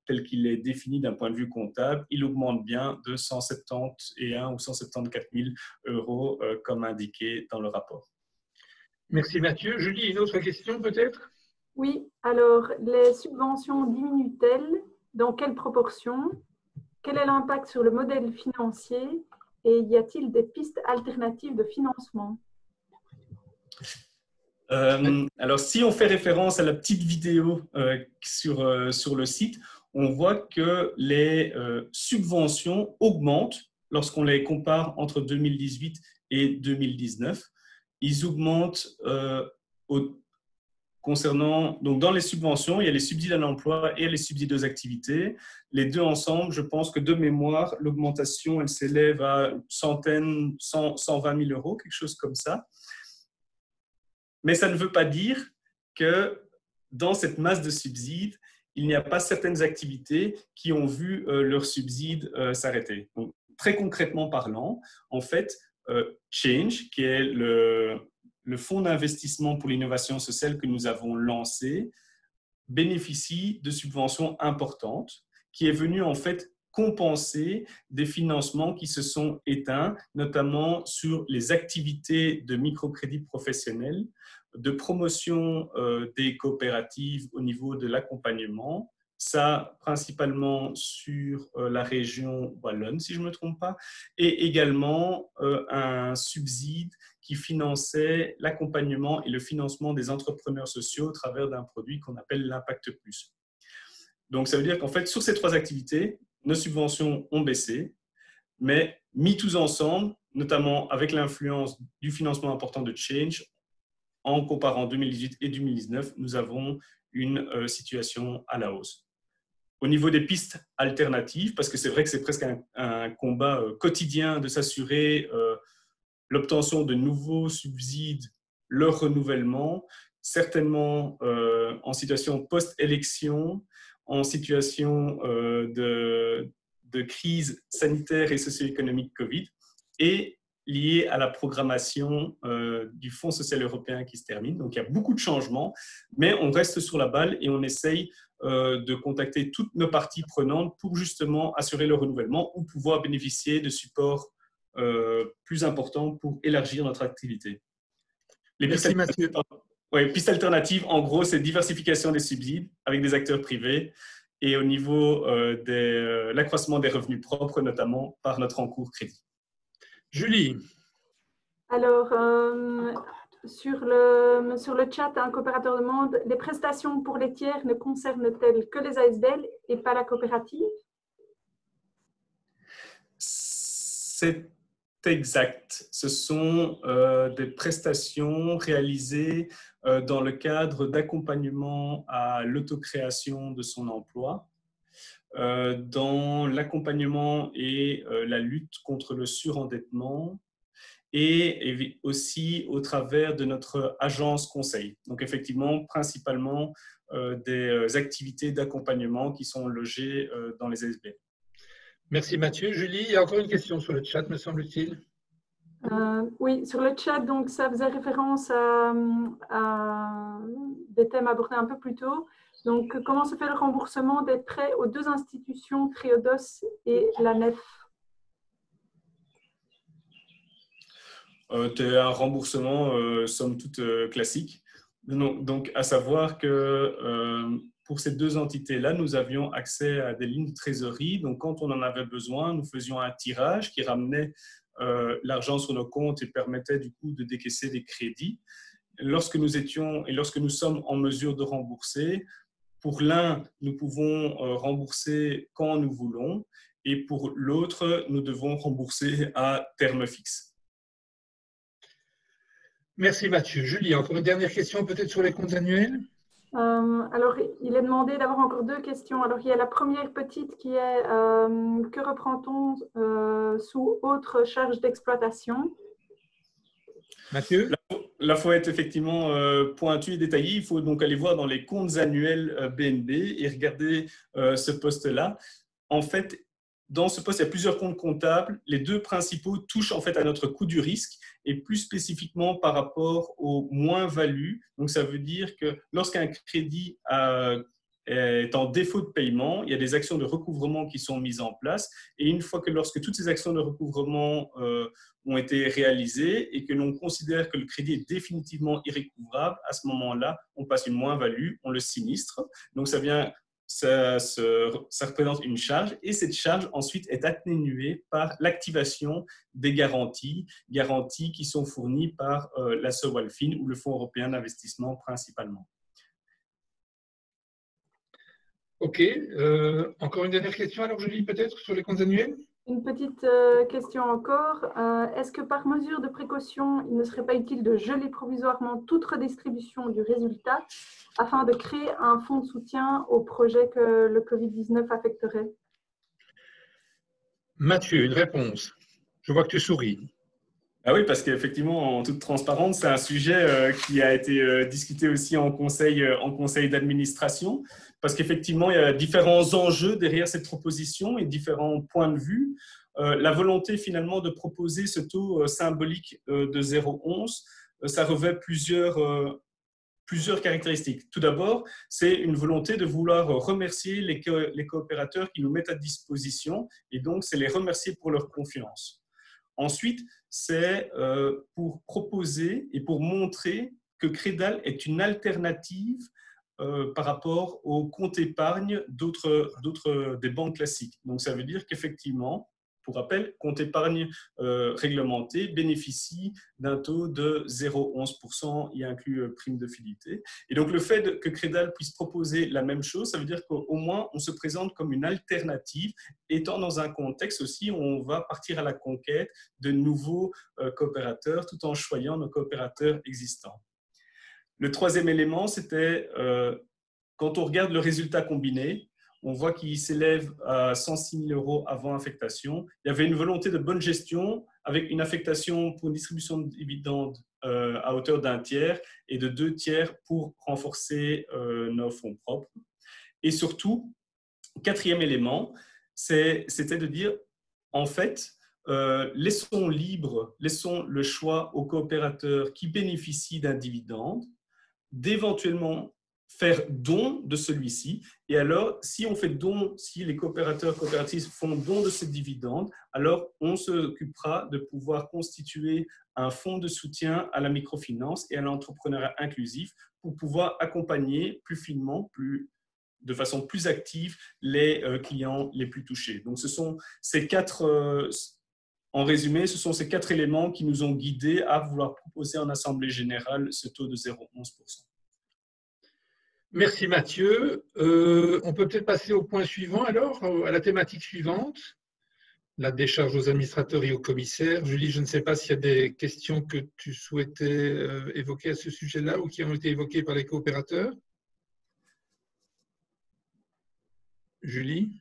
tel qu'il est défini d'un point de vue comptable, il augmente bien de 171 ou 174 000 € comme indiqué dans le rapport. Merci Mathieu. Julie, une autre question peut-être? Oui, alors les subventions diminuent-elles? Dans quelle proportion? Quel est l'impact sur le modèle financier? Et y a-t-il des pistes alternatives de financement? Alors, si on fait référence à la petite vidéo sur le site, on voit que les subventions augmentent lorsqu'on les compare entre 2018 et 2019. ils augmentent concernant, donc dans les subventions, il y a les subsides à l'emploi et les subsides aux activités. Les deux ensemble, je pense que de mémoire, l'augmentation, elle s'élève à 120 000 euros, quelque chose comme ça. Mais ça ne veut pas dire que dans cette masse de subsides, il n'y a pas certaines activités qui ont vu leurs subsides s'arrêter. Donc, très concrètement parlant, en fait, Change, qui est le fonds d'investissement pour l'innovation sociale que nous avons lancé, bénéficie de subventions importantes qui est venu en fait compenser des financements qui se sont éteints, notamment sur les activités de microcrédit professionnel, de promotion des coopératives au niveau de l'accompagnement, ça principalement sur la région wallonne, si je ne me trompe pas, et également un subside qui finançait l'accompagnement et le financement des entrepreneurs sociaux au travers d'un produit qu'on appelle l'Impact Plus. Donc, ça veut dire qu'en fait, sur ces trois activités, nos subventions ont baissé, mais mis tous ensemble, notamment avec l'influence du financement important de Change, en comparant 2018 et 2019, nous avons une situation à la hausse. Au niveau des pistes alternatives, parce que c'est vrai que c'est presque un combat quotidien de s'assurer l'obtention de nouveaux subsides, leur renouvellement, certainement en situation post-élection, en situation de crise sanitaire et socio-économique Covid, et lié à la programmation du Fonds social européen qui se termine. Donc, il y a beaucoup de changements, mais on reste sur la balle et on essaye de contacter toutes nos parties prenantes pour justement assurer le renouvellement ou pouvoir bénéficier de supports plus importants pour élargir notre activité. Merci Mathieu. Pistes alternatives, en gros, c'est diversification des subsides avec des acteurs privés et au niveau de l'accroissement des revenus propres, notamment par notre encours crédit. Julie. Alors, sur le chat, un coopérateur demande « Les prestations pour les tiers ne concernent-elles que les ASBL et pas la coopérative ?» C'est exact. Ce sont des prestations réalisées dans le cadre d'accompagnement à l'autocréation de son emploi, dans l'accompagnement et la lutte contre le surendettement et aussi au travers de notre agence conseil. Donc effectivement, principalement des activités d'accompagnement qui sont logées dans les ASBL. Merci Mathieu. Julie, il y a encore une question sur le chat, me semble-t-il. Oui, sur le chat, donc ça faisait référence à des thèmes abordés un peu plus tôt. Donc, comment se fait le remboursement des prêts aux deux institutions, Triodos et la NEF? C'est un remboursement, somme toute, classique. Donc, à savoir que pour ces deux entités-là, nous avions accès à des lignes de trésorerie. Donc, quand on en avait besoin, nous faisions un tirage qui ramenait l'argent sur nos comptes et permettait du coup de décaisser des crédits. Lorsque nous sommes en mesure de rembourser, pour l'un, nous pouvons rembourser quand nous voulons et pour l'autre, nous devons rembourser à terme fixe. Merci Mathieu. Julie, encore une dernière question peut-être sur les comptes annuels? Alors, il est demandé d'avoir encore deux questions. Alors, il y a la première petite qui est que reprend-on sous autres charges d'exploitation? Mathieu? Là, il faut être effectivement pointu et détaillé. Il faut donc aller voir dans les comptes annuels BNB et regarder ce poste-là. En fait, dans ce poste, il y a plusieurs comptes comptables. Les deux principaux touchent en fait à notre coût du risque et plus spécifiquement par rapport aux moins-values. Donc, ça veut dire que lorsqu'un crédit est en défaut de paiement, il y a des actions de recouvrement qui sont mises en place. Et une fois que lorsque toutes ces actions de recouvrement ont été réalisées et que l'on considère que le crédit est définitivement irrécouvrable, à ce moment-là, on passe une moins-value, on le sinistre. Donc, ça représente une charge et cette charge ensuite est atténuée par l'activation des garanties qui sont fournies par la Sowalfin ou le Fonds européen d'investissement principalement. Ok. Encore une dernière question alors Julie peut-être sur les comptes annuels? Une petite question encore. Est-ce que par mesure de précaution, il ne serait pas utile de geler provisoirement toute redistribution du résultat afin de créer un fonds de soutien au projet que le Covid-19 affecterait? Mathieu, une réponse. Je vois que tu souris. Ah oui, parce qu'effectivement, en toute transparence, c'est un sujet qui a été discuté aussi en conseil d'administration, parce qu'effectivement, il y a différents enjeux derrière cette proposition et différents points de vue. La volonté finalement de proposer ce taux symbolique de 0,11, ça revêt plusieurs caractéristiques. Tout d'abord, c'est une volonté de vouloir remercier les coopérateurs qui nous mettent à disposition, et donc c'est les remercier pour leur confiance. Ensuite, c'est pour proposer et pour montrer que Crédal est une alternative par rapport aux comptes épargne des banques classiques. Donc, ça veut dire qu'effectivement, pour rappel, compte épargne réglementé bénéficie d'un taux de 0,11%, y inclut prime de fidélité. Et donc, le fait que Crédal puisse proposer la même chose, ça veut dire qu'au moins, on se présente comme une alternative, étant dans un contexte aussi où on va partir à la conquête de nouveaux coopérateurs, tout en choyant nos coopérateurs existants. Le troisième élément, c'était quand on regarde le résultat combiné, on voit qu'il s'élève à 106 000 € avant affectation. Il y avait une volonté de bonne gestion avec une affectation pour une distribution de dividendes à hauteur d'1 tiers et de 2 tiers pour renforcer nos fonds propres. Et surtout, quatrième élément, c'était de dire, en fait, laissons le choix aux coopérateurs qui bénéficient d'un dividende d'éventuellement faire don de celui-ci. Et alors, si on fait don, si les coopérateurs-coopératives font don de ces dividendes, alors on s'occupera de pouvoir constituer un fonds de soutien à la microfinance et à l'entrepreneuriat inclusif pour pouvoir accompagner plus finement, de façon plus active, les clients les plus touchés. Donc, ce sont ces en résumé, ce sont ces 4 éléments qui nous ont guidés à vouloir proposer en Assemblée générale ce taux de 0,11%. Merci Mathieu. On peut peut-être passer au point suivant alors, à la thématique suivante, la décharge aux administrateurs et aux commissaires. Julie, je ne sais pas s'il y a des questions que tu souhaitais évoquer à ce sujet-là ou qui ont été évoquées par les coopérateurs. Julie?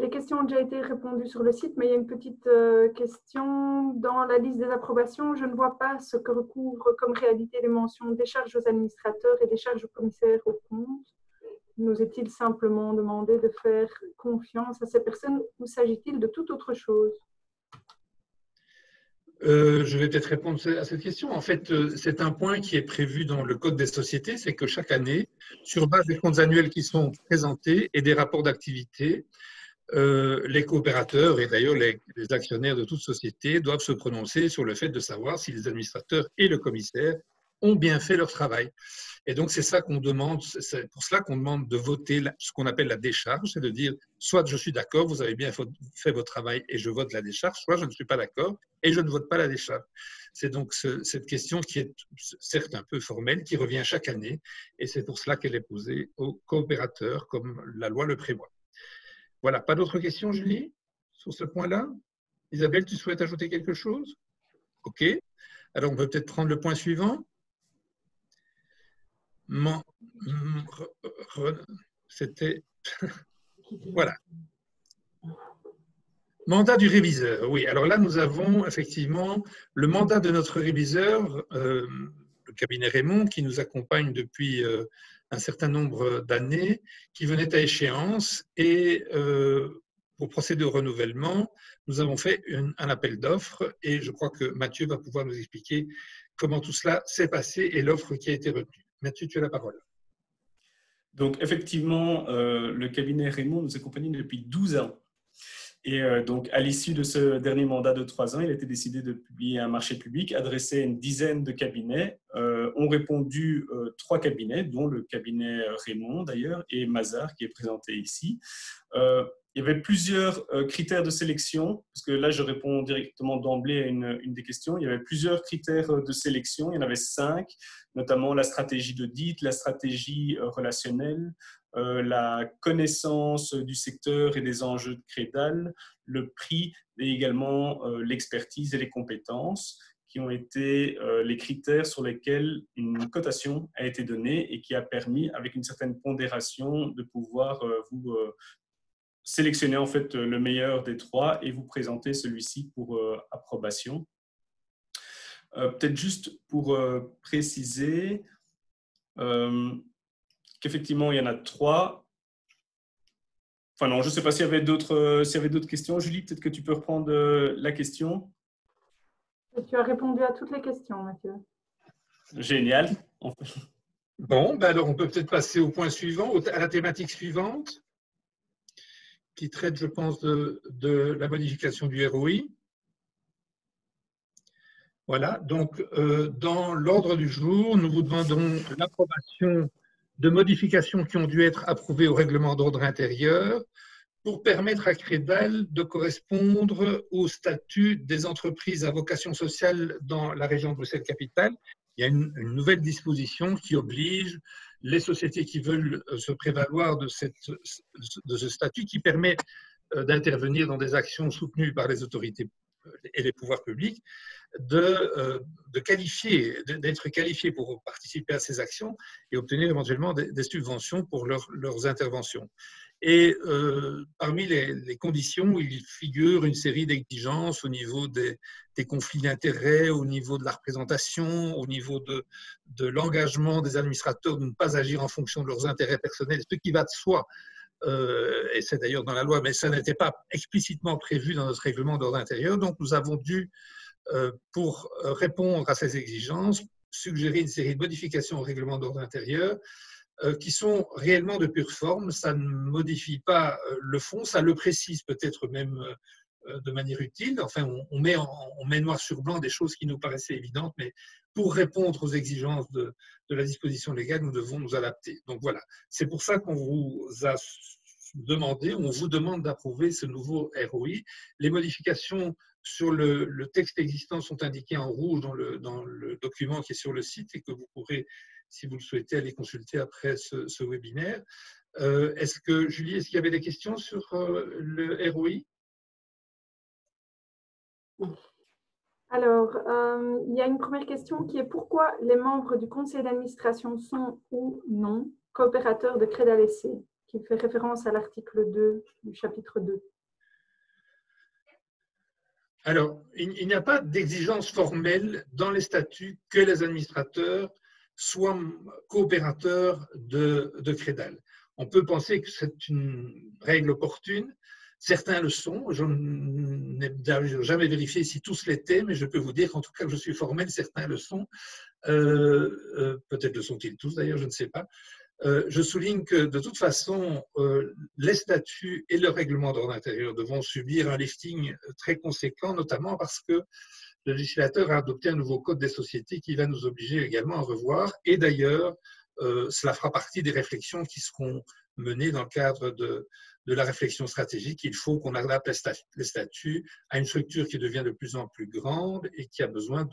Les questions ont déjà été répondues sur le site, mais il y a une petite question. Dans la liste des approbations, je ne vois pas ce que recouvre comme réalité les mentions des charges aux administrateurs et des charges aux commissaires aux comptes. Nous est-il simplement demandé de faire confiance à ces personnes ou s'agit-il de toute autre chose? Je vais peut-être répondre à cette question. En fait, c'est un point qui est prévu dans le Code des sociétés, c'est que chaque année, sur base des comptes annuels qui sont présentés et des rapports d'activité, les coopérateurs et d'ailleurs les actionnaires de toute société doivent se prononcer sur le fait de savoir si les administrateurs et le commissaire ont bien fait leur travail. Et donc, c'est ça qu'on demande, c'est pour cela qu'on demande de voter ce qu'on appelle la décharge, c'est de dire soit je suis d'accord, vous avez bien fait votre travail et je vote la décharge, soit je ne suis pas d'accord et je ne vote pas la décharge. C'est donc cette question qui est certes un peu formelle, qui revient chaque année et c'est pour cela qu'elle est posée aux coopérateurs comme la loi le prévoit. Voilà, pas d'autres questions, Julie, sur ce point-là? Isabelle, tu souhaites ajouter quelque chose? OK. Alors, on peut peut-être prendre le point suivant. C'était… Voilà. Mandat du réviseur. Oui, alors là, nous avons effectivement le mandat de notre réviseur, le cabinet Raymond, qui nous accompagne depuis un certain nombre d'années, qui venait à échéance et pour procéder au renouvellement, nous avons fait un appel d'offres et je crois que Mathieu va pouvoir nous expliquer comment tout cela s'est passé et l'offre qui a été retenue. Mathieu, tu as la parole. Donc, effectivement, le cabinet Raymond nous accompagne depuis 12 ans. Et donc, à l'issue de ce dernier mandat de 3 ans, il a été décidé de publier un marché public adressé à une dizaine de cabinets. Ont répondu 3 cabinets, dont le cabinet Raymond d'ailleurs, et Mazars qui est présenté ici. Il y avait plusieurs critères de sélection, parce que là, je réponds directement d'emblée à une des questions. Il y avait plusieurs critères de sélection, il y en avait 5, notamment la stratégie d'audit, la stratégie relationnelle, la connaissance du secteur et des enjeux de Credal, le prix et également l'expertise et les compétences qui ont été les critères sur lesquels une cotation a été donnée et qui a permis, avec une certaine pondération, de pouvoir vous sélectionner en fait le meilleur des trois et vous présenter celui-ci pour approbation. Peut-être juste pour préciser qu'effectivement, il y en a 3. Enfin non, je ne sais pas s'il y avait d'autres questions. Julie, peut-être que tu peux reprendre la question. Tu as répondu à toutes les questions, Mathieu. Génial. Bon, ben alors on peut peut-être passer au point suivant, à la thématique suivante, qui traite, je pense, de la modification du ROI. Voilà, donc dans l'ordre du jour, nous vous demandons l'approbation de modifications qui ont dû être approuvées au règlement d'ordre intérieur pour permettre à Credal de correspondre au statut des entreprises à vocation sociale dans la région de Bruxelles-Capitale. Il y a une nouvelle disposition qui oblige les sociétés qui veulent se prévaloir de ce statut, qui permet d'intervenir dans des actions soutenues par les autorités et les pouvoirs publics, d'être qualifiés pour participer à ces actions et obtenir éventuellement des subventions pour leurs interventions. Et parmi les conditions, il figure une série d'exigences au niveau des conflits d'intérêts, au niveau de la représentation, au niveau de l'engagement des administrateurs de ne pas agir en fonction de leurs intérêts personnels, ce qui va de soi. Et c'est d'ailleurs dans la loi, mais ça n'était pas explicitement prévu dans notre règlement d'ordre intérieur. Donc nous avons dû, pour répondre à ces exigences, suggérer une série de modifications au règlement d'ordre intérieur qui sont réellement de pure forme. Ça ne modifie pas le fond, ça le précise peut-être même de manière utile. Enfin, on met noir sur blanc des choses qui nous paraissaient évidentes, mais pour répondre aux exigences de la disposition légale, nous devons nous adapter. Donc voilà, c'est pour ça qu'on vous a demandé, on vous demande d'approuver ce nouveau ROI. Les modifications sur le texte existant sont indiquées en rouge dans le document qui est sur le site et que vous pourrez, si vous le souhaitez, aller consulter après ce webinaire. Julie, est-ce qu'il y avait des questions sur le ROI? Alors, il y a une première question qui est pourquoi les membres du conseil d'administration sont ou non coopérateurs de Credal SC, qui fait référence à l'article 2 du chapitre 2. Alors, il n'y a pas d'exigence formelle dans les statuts que les administrateurs soient coopérateurs de Credal. On peut penser que c'est une règle opportune. Certains le sont. Je n'ai jamais vérifié si tous l'étaient, mais je peux vous dire qu'en tout cas, que je suis formel, certains le sont. Peut-être le sont-ils tous d'ailleurs, je ne sais pas. Je souligne que de toute façon, les statuts et le règlement d'ordre intérieur devront subir un lifting très conséquent, notamment parce que le législateur a adopté un nouveau code des sociétés qui va nous obliger également à revoir. Et d'ailleurs, cela fera partie des réflexions qui seront menées dans le cadre de la réflexion stratégique. Il faut qu'on adapte les statuts à une structure qui devient de plus en plus grande et qui a besoin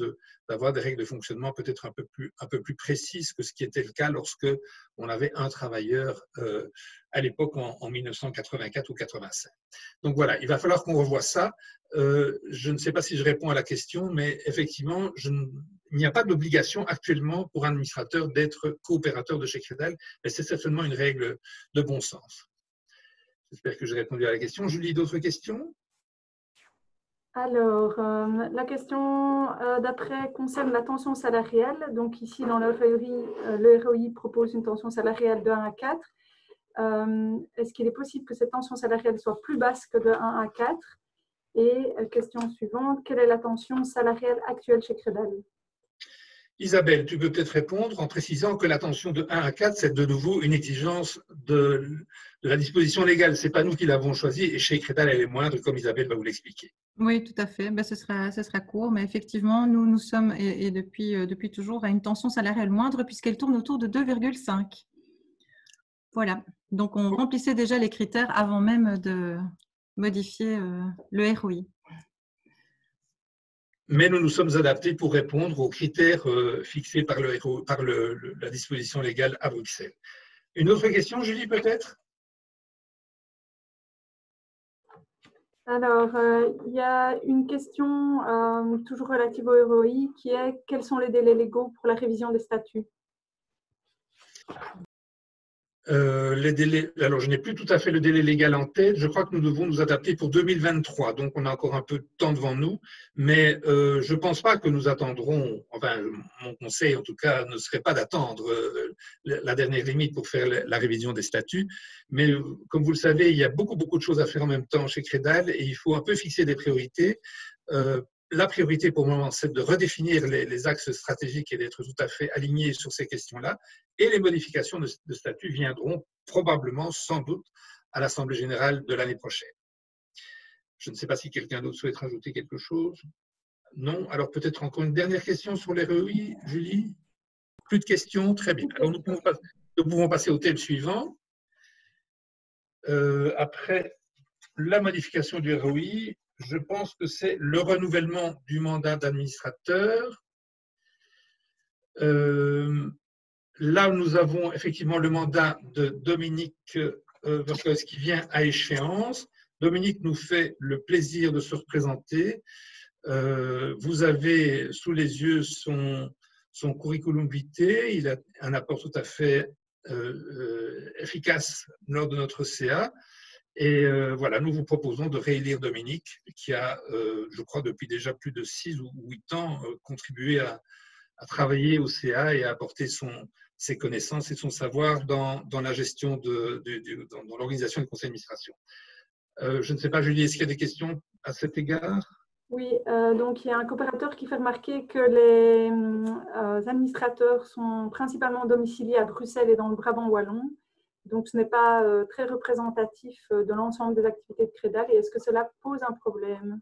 d'avoir des règles de fonctionnement peut-être un peu plus précises que ce qui était le cas lorsque on avait un travailleur à l'époque en 1984 ou 85. Donc voilà, il va falloir qu'on revoie ça. Je ne sais pas si je réponds à la question, mais effectivement, il n'y a pas d'obligation actuellement pour un administrateur d'être coopérateur de chez Credal, mais c'est certainement une règle de bon sens. J'espère que j'ai répondu à la question. Julie, d'autres questions? Alors, la question d'après concerne la tension salariale. Donc ici, dans le ROI propose une tension salariale de 1 à 4. Est-ce qu'il est possible que cette tension salariale soit plus basse que de 1 à 4? Et question suivante, quelle est la tension salariale actuelle chez Credal? Isabelle, tu peux peut-être répondre en précisant que la tension de 1 à 4, c'est de nouveau une exigence de la disposition légale. Ce n'est pas nous qui l'avons choisie et chez Credal, elle est moindre, comme Isabelle va vous l'expliquer. Oui, tout à fait. Ben, ce sera court, mais effectivement, nous sommes, et depuis toujours, à une tension salariale moindre puisqu'elle tourne autour de 2,5. Voilà. Donc, on remplissait déjà les critères avant même de modifier le ROI. Mais nous nous sommes adaptés pour répondre aux critères fixés par la disposition légale à Bruxelles. Une autre question, Julie, peut-être? Alors, il y a une question toujours relative au ROI qui est quels sont les délais légaux pour la révision des statuts? Les délais, alors je n'ai plus tout à fait le délai légal en tête, je crois que nous devons nous adapter pour 2023, donc on a encore un peu de temps devant nous, mais je ne pense pas que nous attendrons, enfin mon conseil en tout cas ne serait pas d'attendre la dernière limite pour faire la révision des statuts, mais comme vous le savez, il y a beaucoup de choses à faire en même temps chez Credal et il faut un peu fixer des priorités. La priorité pour le moment, c'est de redéfinir les axes stratégiques et d'être tout à fait aligné sur ces questions-là. Et les modifications de statut viendront probablement, sans doute, à l'Assemblée générale de l'année prochaine. Je ne sais pas si quelqu'un d'autre souhaite rajouter quelque chose. Non? Alors peut-être encore une dernière question sur les ROI, Julie? Plus de questions? Très bien. Alors nous pouvons passer au thème suivant. Après la modification du ROI, je pense que c'est le renouvellement du mandat d'administrateur. Là, nous avons effectivement le mandat de Dominique Vercos qui vient à échéance. Dominique nous fait le plaisir de se représenter. Vous avez sous les yeux son curriculum vitae. Il a un apport tout à fait efficace lors de notre CA. Et voilà, nous vous proposons de réélire Dominique, qui a, je crois, depuis déjà plus de 6 ou 8 ans, contribué à travailler au CA et à apporter ses connaissances et son savoir dans la gestion, dans l'organisation du conseil d'administration. Je ne sais pas, Julie, est-ce qu'il y a des questions à cet égard? Oui, donc il y a un coopérateur qui fait remarquer que les administrateurs sont principalement domiciliés à Bruxelles et dans le Brabant wallon. Donc, ce n'est pas très représentatif de l'ensemble des activités de Credal. Et est-ce que cela pose un problème?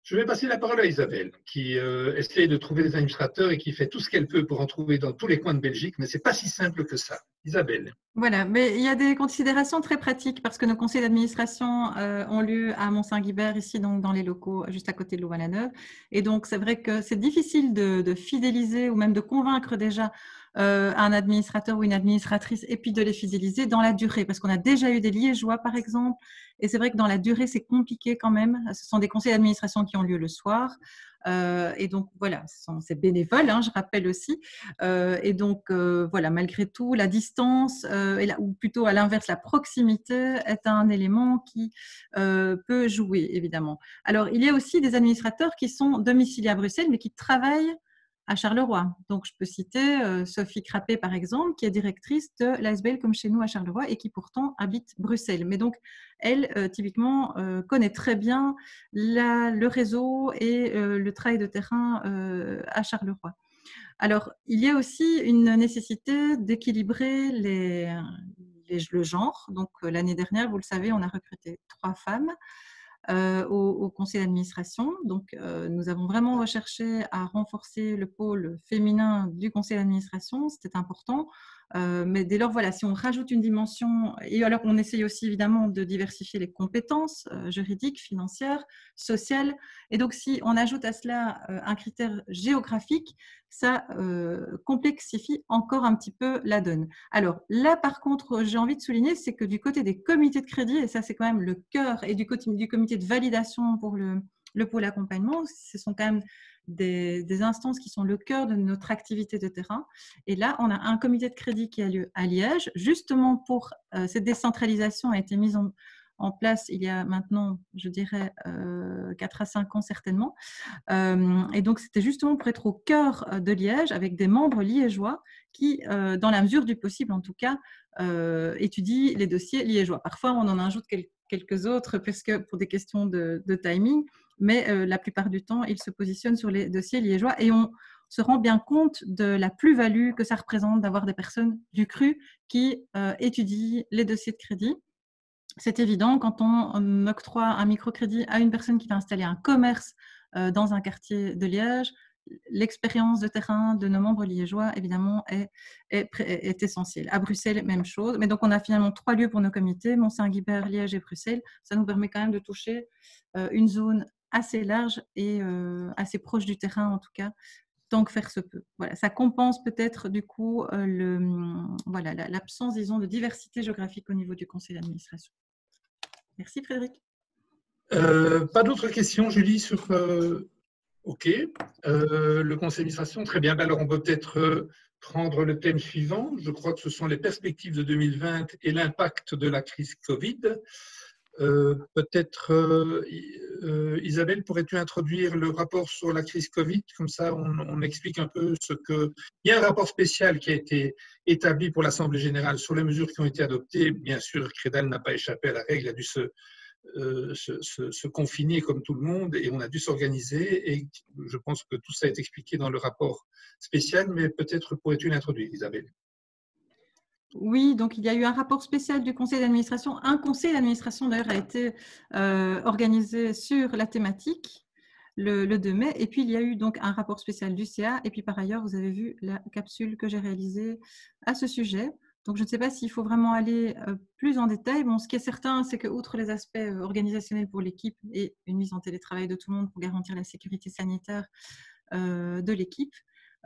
Je vais passer la parole à Isabelle, qui essaie de trouver des administrateurs et qui fait tout ce qu'elle peut pour en trouver dans tous les coins de Belgique, mais ce n'est pas si simple que ça. Isabelle. Voilà, mais il y a des considérations très pratiques parce que nos conseils d'administration ont lieu à Mont-Saint-Guibert, ici, donc dans les locaux juste à côté de Louvain-la-Neuve. Et donc, c'est vrai que c'est difficile de fidéliser ou même de convaincre déjà un administrateur ou une administratrice et puis de les fidéliser dans la durée parce qu'on a déjà eu des liégeois, par exemple. Et c'est vrai que dans la durée, c'est compliqué quand même. Ce sont des conseils d'administration qui ont lieu le soir. Et donc, voilà, c'est bénévole, hein, je rappelle aussi. Et donc, voilà, malgré tout, la distance, ou plutôt à l'inverse, la proximité est un élément qui peut jouer, évidemment. Alors, il y a aussi des administrateurs qui sont domiciliés à Bruxelles, mais qui travaillent à Charleroi. Donc, je peux citer Sophie Crappé, par exemple, qui est directrice de l'ASBL comme chez nous à Charleroi et qui pourtant habite Bruxelles. Mais donc, elle, typiquement, connaît très bien le réseau et le travail de terrain à Charleroi. Alors, il y a aussi une nécessité d'équilibrer le genre. Donc, l'année dernière, vous le savez, on a recruté 3 femmes. Au conseil d'administration. Donc, nous avons vraiment recherché à renforcer le pôle féminin du conseil d'administration. C'était important. Mais dès lors, voilà, si on rajoute une dimension, et alors on essaye aussi évidemment de diversifier les compétences juridiques, financières, sociales. Et donc, si on ajoute à cela un critère géographique, ça complexifie encore un petit peu la donne. Alors là, par contre, j'ai envie de souligner, c'est que du côté des comités de crédit, et ça c'est quand même le cœur, et du comité de validation pour le pôle accompagnement, ce sont quand même des instances qui sont le cœur de notre activité de terrain. Et là, on a un comité de crédit qui a lieu à Liège, justement pour cette décentralisation a été mise en place il y a maintenant, je dirais, 4 à 5 ans certainement. Et donc, c'était justement pour être au cœur de Liège avec des membres liégeois qui, dans la mesure du possible en tout cas, étudient les dossiers liégeois. Parfois, on en ajoute quelques autres parce que pour des questions de timing, mais la plupart du temps, ils se positionnent sur les dossiers liégeois et on se rend bien compte de la plus-value que ça représente d'avoir des personnes du CRU qui étudient les dossiers de crédit. C'est évident, quand on octroie un microcrédit à une personne qui va installer un commerce dans un quartier de Liège, l'expérience de terrain de nos membres liégeois, évidemment, est essentielle. À Bruxelles, même chose. Mais donc, on a finalement 3 lieux pour nos comités, Mont-Saint-Guibert, Liège et Bruxelles. Ça nous permet quand même de toucher une zone assez large et assez proche du terrain, en tout cas, tant que faire se peut. Voilà, ça compense peut-être du coup l'absence, disons, de diversité géographique au niveau du conseil d'administration. Merci Frédéric. Pas d'autres questions, Julie, sur... OK. Le conseil d'administration, très bien. Alors, on peut peut-être prendre le thème suivant. Je crois que ce sont les perspectives de 2020 et l'impact de la crise Covid. Peut-être, Isabelle, pourrais-tu introduire le rapport sur la crise Covid? Comme ça, on explique un peu ce que... Il y a un rapport spécial qui a été établi pour l'Assemblée générale sur les mesures qui ont été adoptées. Bien sûr, Credal n'a pas échappé à la règle, il a dû se confiner comme tout le monde et on a dû s'organiser et je pense que tout ça est expliqué dans le rapport spécial, mais peut-être pourrais-tu l'introduire, Isabelle? Oui, donc il y a eu un rapport spécial du conseil d'administration. Un conseil d'administration d'ailleurs a été organisé sur la thématique le 2 mai et puis il y a eu donc un rapport spécial du CA et puis par ailleurs vous avez vu la capsule que j'ai réalisée à ce sujet. Donc, je ne sais pas s'il faut vraiment aller plus en détail. Bon, ce qui est certain, c'est que, outre les aspects organisationnels pour l'équipe et une mise en télétravail de tout le monde pour garantir la sécurité sanitaire de l'équipe,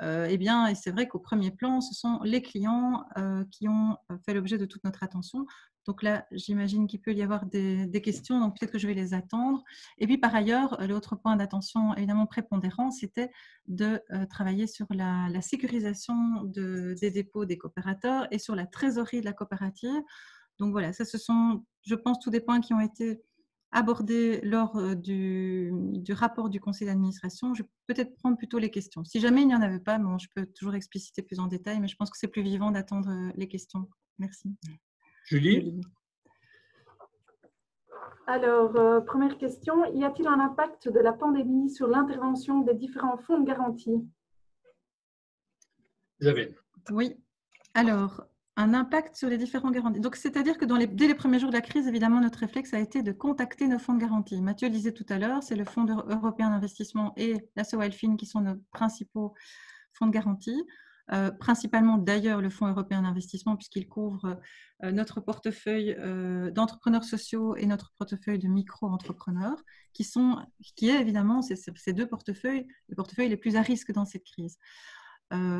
eh bien, et c'est vrai qu'au premier plan, ce sont les clients qui ont fait l'objet de toute notre attention. Donc là, j'imagine qu'il peut y avoir des questions, donc peut-être que je vais les attendre. Et puis par ailleurs, l'autre point d'attention évidemment prépondérant, c'était de travailler sur la sécurisation des dépôts des coopérateurs et sur la trésorerie de la coopérative. Donc voilà, ça ce sont, je pense, tous des points qui ont été abordés lors du rapport du conseil d'administration. Je vais peut-être prendre plutôt les questions. Si jamais il n'y en avait pas, bon, je peux toujours expliciter plus en détail, mais je pense que c'est plus vivant d'attendre les questions. Merci. Julie? Alors, première question, y a-t-il un impact de la pandémie sur l'intervention des différents fonds de garantie? Isabelle? Oui. Alors, un impact sur les différents garanties. Donc, c'est-à-dire que dès les premiers jours de la crise, évidemment, notre réflexe a été de contacter nos fonds de garantie. Mathieu le disait tout à l'heure, c'est le Fonds européen d'investissement et la SOALFIN qui sont nos principaux fonds de garantie. Principalement d'ailleurs le Fonds européen d'investissement puisqu'il couvre notre portefeuille d'entrepreneurs sociaux et notre portefeuille de micro-entrepreneurs qui est évidemment ces deux portefeuilles, les portefeuilles les plus à risque dans cette crise.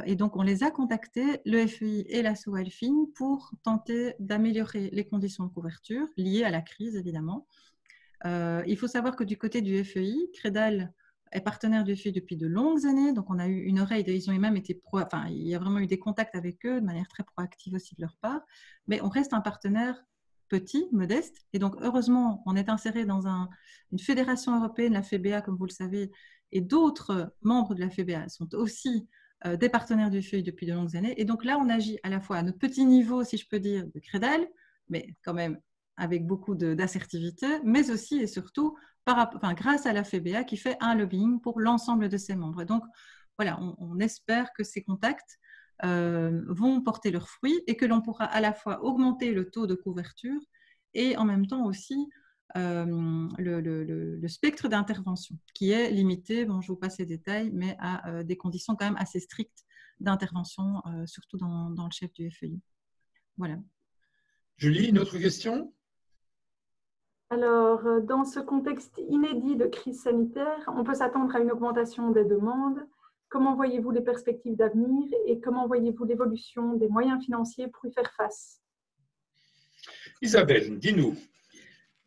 Et donc on les a contactés, le FEI et la SOALFIN, pour tenter d'améliorer les conditions de couverture liées à la crise évidemment. Il faut savoir que du côté du FEI, Credal est partenaire du FEI depuis de longues années, donc on a eu une oreille, ils ont même été il y a vraiment eu des contacts avec eux de manière très proactive aussi de leur part, mais on reste un partenaire petit, modeste, et donc heureusement on est inséré dans une fédération européenne, la FEBA comme vous le savez, et d'autres membres de la FEBA sont aussi des partenaires du FEI depuis de longues années, et donc là on agit à la fois à notre petit niveau, si je peux dire, de Credal, mais quand même avec beaucoup d'assertivité, mais aussi et surtout grâce à la FEBA qui fait un lobbying pour l'ensemble de ses membres. Et donc, voilà, on espère que ces contacts vont porter leurs fruits et que l'on pourra à la fois augmenter le taux de couverture et en même temps aussi le spectre d'intervention qui est limité, bon, je vous passe les détails, mais à des conditions quand même assez strictes d'intervention, surtout dans le chef du FEI. Voilà. Julie, une autre question? Alors, dans ce contexte inédit de crise sanitaire, on peut s'attendre à une augmentation des demandes. Comment voyez-vous les perspectives d'avenir et comment voyez-vous l'évolution des moyens financiers pour y faire face? Isabelle, dis-nous.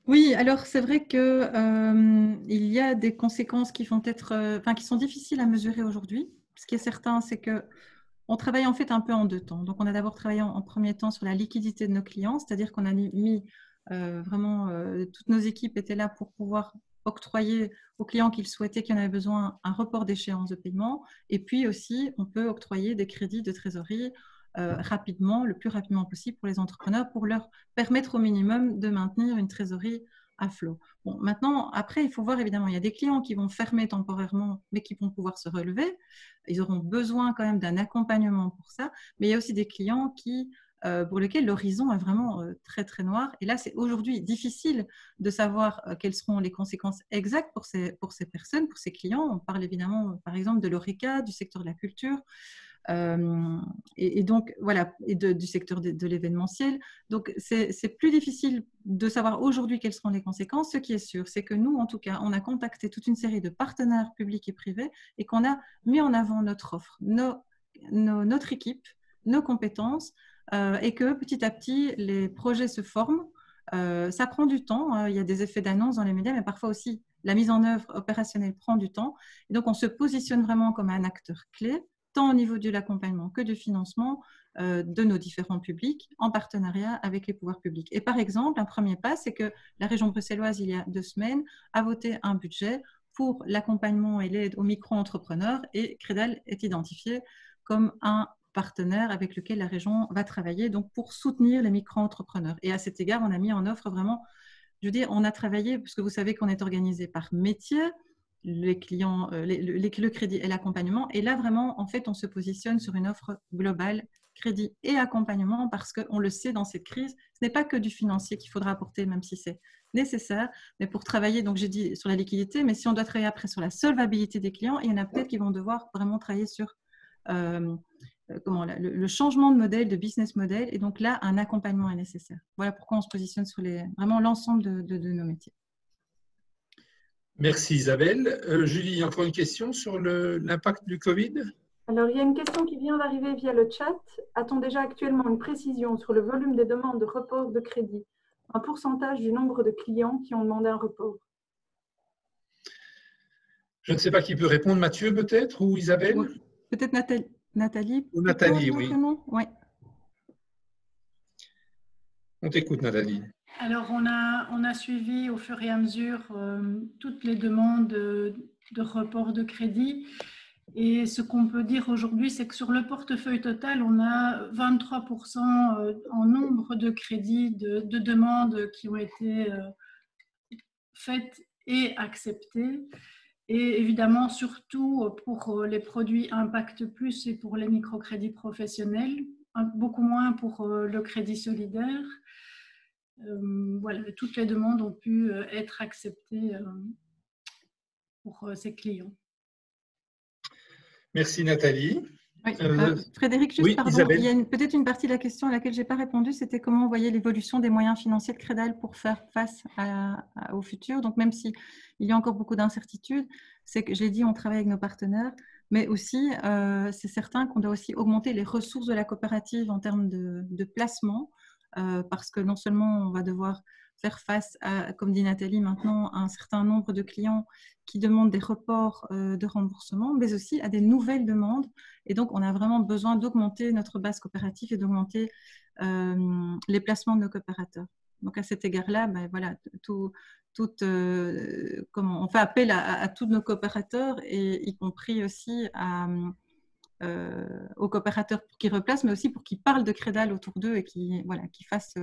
Oui, alors c'est vrai qu'il y a des conséquences qui qui sont difficiles à mesurer aujourd'hui. Ce qui est certain, c'est qu'on travaille en fait un peu en deux temps. Donc, on a d'abord travaillé en premier temps sur la liquidité de nos clients, c'est-à-dire qu'on a mis toutes nos équipes étaient là pour pouvoir octroyer aux clients qu'ils souhaitaient, qui en avaient besoin, un report d'échéance de paiement. Et puis aussi, on peut octroyer des crédits de trésorerie rapidement, le plus rapidement possible pour les entrepreneurs, pour leur permettre au minimum de maintenir une trésorerie à flot. Bon, maintenant, après, il faut voir évidemment, il y a des clients qui vont fermer temporairement, mais qui vont pouvoir se relever. Ils auront besoin quand même d'un accompagnement pour ça. Mais il y a aussi des clients pour lesquels l'horizon est vraiment très très noir. Et là, c'est aujourd'hui difficile de savoir quelles seront les conséquences exactes pour ces personnes, pour ces clients. On parle évidemment, par exemple, de l'ORECA, du secteur de la culture, Et donc, voilà, et du secteur de l'événementiel. Donc, c'est plus difficile de savoir aujourd'hui quelles seront les conséquences. Ce qui est sûr, c'est que nous, en tout cas, on a contacté toute une série de partenaires publics et privés et qu'on a mis en avant notre offre, notre équipe, nos compétences, et que petit à petit, les projets se forment. Ça prend du temps. Il y a des effets d'annonce dans les médias, mais parfois aussi, la mise en œuvre opérationnelle prend du temps. Et donc, on se positionne vraiment comme un acteur clé, tant au niveau de l'accompagnement que du financement de nos différents publics, en partenariat avec les pouvoirs publics. Et par exemple, un premier pas, c'est que la région bruxelloise, il y a 2 semaines, a voté un budget pour l'accompagnement et l'aide aux micro-entrepreneurs, et Credal est identifié comme un partenaire avec lequel la région va travailler donc pour soutenir les micro-entrepreneurs. Et à cet égard, on a mis en offre vraiment, je veux dire, on a travaillé, parce que vous savez qu'on est organisé par métier, les clients, le crédit et l'accompagnement. Et là, vraiment, en fait, on se positionne sur une offre globale, crédit et accompagnement, parce qu'on le sait, dans cette crise, ce n'est pas que du financier qu'il faudra apporter, même si c'est nécessaire, mais pour travailler, donc j'ai dit sur la liquidité, mais si on doit travailler après sur la solvabilité des clients, il y en a peut-être qui vont devoir vraiment travailler sur le changement de modèle, de business model, et donc là, un accompagnement est nécessaire. Voilà pourquoi on se positionne sur vraiment l'ensemble de nos métiers. Merci Isabelle. Julie, encore une question sur l'impact du Covid? Alors, il y a une question qui vient d'arriver via le chat. A-t-on déjà actuellement une précision sur le volume des demandes de report de crédit, un pourcentage du nombre de clients qui ont demandé un report? Je ne sais pas qui peut répondre, Mathieu peut-être, ou Isabelle? Oui. Peut-être Nathalie. Ou Nathalie, oui. Ouais. On t'écoute, Nathalie. Alors, on a suivi au fur et à mesure toutes les demandes de report de crédit. Et ce qu'on peut dire aujourd'hui, c'est que sur le portefeuille total, on a 23% en nombre de crédits, de demandes qui ont été faites et acceptées. Et évidemment, surtout pour les produits Impact Plus et pour les microcrédits professionnels, beaucoup moins pour le crédit solidaire. Voilà, toutes les demandes ont pu être acceptées pour ces clients. Merci Nathalie. Oui, Frédéric, juste oui, pardon, Isabelle. il y a peut-être une partie de la question à laquelle je n'ai pas répondu, c'était comment vous voyez l'évolution des moyens financiers de Credal pour faire face au futur. Donc même s'il y a encore beaucoup d'incertitudes, c'est que j'ai dit on travaille avec nos partenaires, mais aussi c'est certain qu'on doit aussi augmenter les ressources de la coopérative en termes de placement, parce que non seulement on va devoir faire face à, comme dit Nathalie maintenant, à un certain nombre de clients qui demandent des reports de remboursement, mais aussi à des nouvelles demandes. Et donc, on a vraiment besoin d'augmenter notre base coopérative et d'augmenter les placements de nos coopérateurs. Donc, à cet égard-là, ben, voilà, on fait appel à tous nos coopérateurs, et y compris aussi aux coopérateurs qui replacent, mais aussi pour qu'ils parlent de Credal autour d'eux et qui fassent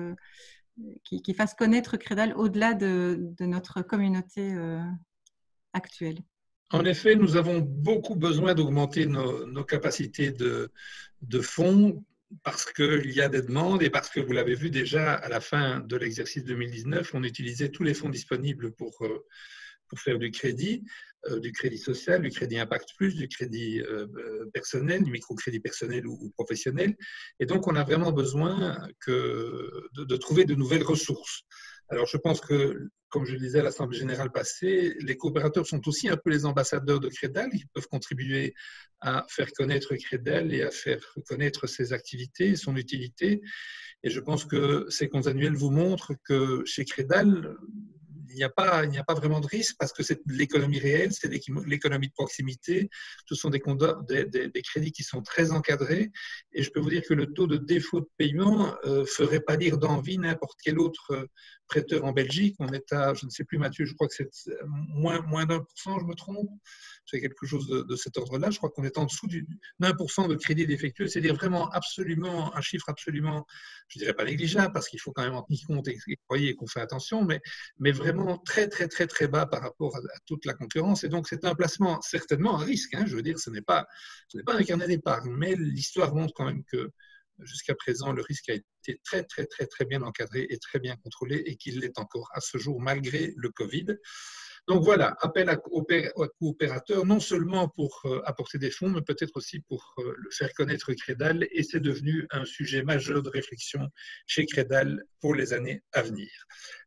connaître Credal au-delà de notre communauté actuelle. En effet, nous avons beaucoup besoin d'augmenter nos capacités de fonds, parce qu'il y a des demandes et parce que vous l'avez vu déjà à la fin de l'exercice 2019, on utilisait tous les fonds disponibles pour faire du crédit social, du crédit Impact Plus, du crédit personnel, du microcrédit personnel ou professionnel. Et donc, on a vraiment besoin de trouver de nouvelles ressources. Alors, je pense que, comme je le disais à l'Assemblée générale passée, les coopérateurs sont aussi un peu les ambassadeurs de Credal. Ils peuvent contribuer à faire connaître Credal et à faire connaître ses activités, son utilité. Et je pense que ces comptes annuels vous montrent que chez Credal, il n'y a pas vraiment de risque, parce que c'est l'économie réelle, c'est l'économie de proximité. Ce sont des crédits qui sont très encadrés. Et je peux vous dire que le taux de défaut de paiement ferait pâlir d'envie n'importe quel autre prêteur en Belgique. On est à, je ne sais plus Mathieu, je crois que c'est moins d'1%, je me trompe. C'est quelque chose de cet ordre-là. Je crois qu'on est en dessous d'1% de crédit défectueux. C'est-à-dire vraiment absolument, un chiffre absolument, je ne dirais pas négligeable, parce qu'il faut quand même en tenir compte et qu'on fait attention, mais vraiment très, très, très, très bas par rapport à toute la concurrence. Et donc, c'est un placement certainement à risque. Hein. Je veux dire, ce n'est pas un carnet d'épargne, mais l'histoire montre quand même que jusqu'à présent, le risque a été très, très, très, très bien encadré et très bien contrôlé, et qu'il l'est encore à ce jour, malgré le Covid. Donc voilà, appel aux coopérateurs, non seulement pour apporter des fonds, mais peut-être aussi pour le faire connaître Credal, et c'est devenu un sujet majeur de réflexion chez Credal pour les années à venir.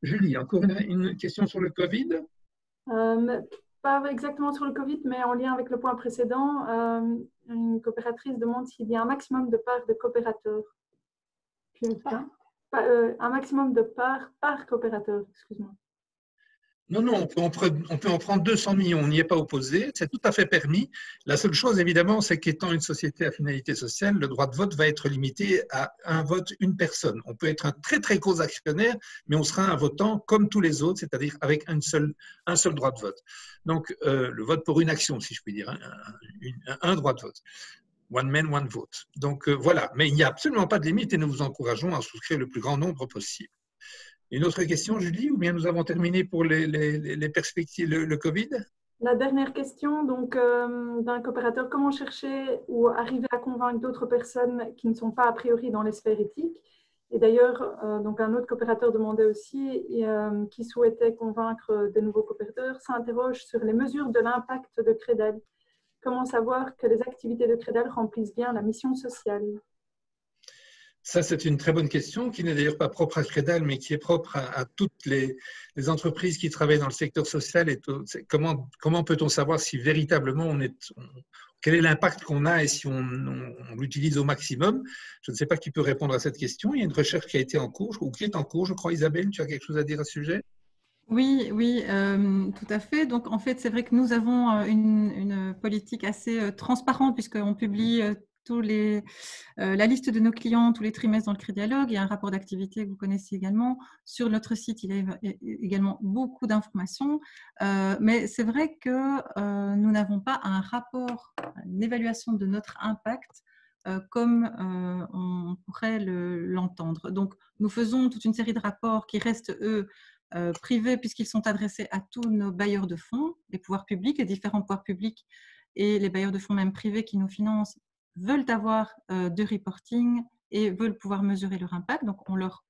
Julie, encore une question sur le Covid? Pas exactement sur le Covid, mais en lien avec le point précédent, une coopératrice demande s'il y a un maximum de parts de coopérateurs. Un maximum de parts par coopérateur, excuse-moi. Non, non, on peut en prendre 200 millions, on n'y est pas opposé, c'est tout à fait permis. La seule chose, évidemment, c'est qu'étant une société à finalité sociale, le droit de vote va être limité à un vote, une personne. On peut être un très, très gros actionnaire, mais on sera un votant comme tous les autres, c'est-à-dire avec un seul droit de vote. Donc, le vote pour une action, si je puis dire, un droit de vote. One man, one vote. Donc, voilà. Mais il n'y a absolument pas de limite et nous vous encourageons à souscrire le plus grand nombre possible. Une autre question, Julie, ou bien nous avons terminé pour les perspectives, le Covid? La dernière question, donc, d'un coopérateur, comment chercher ou arriver à convaincre d'autres personnes qui ne sont pas a priori dans les sphères éthiques? Et d'ailleurs, donc un autre coopérateur demandait aussi, qui souhaitait convaincre de nouveaux coopérateurs, s'interroge sur les mesures de l'impact de Credal. Comment savoir que les activités de Credal remplissent bien la mission sociale? Ça, c'est une très bonne question qui n'est d'ailleurs pas propre à Credal, mais qui est propre à toutes les entreprises qui travaillent dans le secteur social. Et comment peut-on savoir si véritablement quel est l'impact qu'on a et si on l'utilise au maximum? Je ne sais pas qui peut répondre à cette question. Il y a une recherche qui a été en cours, ou qui est en cours, je crois. Isabelle, tu as quelque chose à dire à ce sujet? Oui, tout à fait. Donc, en fait, c'est vrai que nous avons une politique assez transparente puisqu'on publie la liste de nos clients tous les trimestres dans le Crédialogue. Il y a un rapport d'activité que vous connaissez également. Sur notre site, il y a également beaucoup d'informations. Mais c'est vrai que nous n'avons pas un rapport, une évaluation de notre impact comme on pourrait l'entendre. Donc, nous faisons toute une série de rapports qui restent, eux, privés puisqu'ils sont adressés à tous nos bailleurs de fonds, les pouvoirs publics, les différents pouvoirs publics et les bailleurs de fonds même privés qui nous financent veulent avoir de reporting et veulent pouvoir mesurer leur impact. Donc, on leur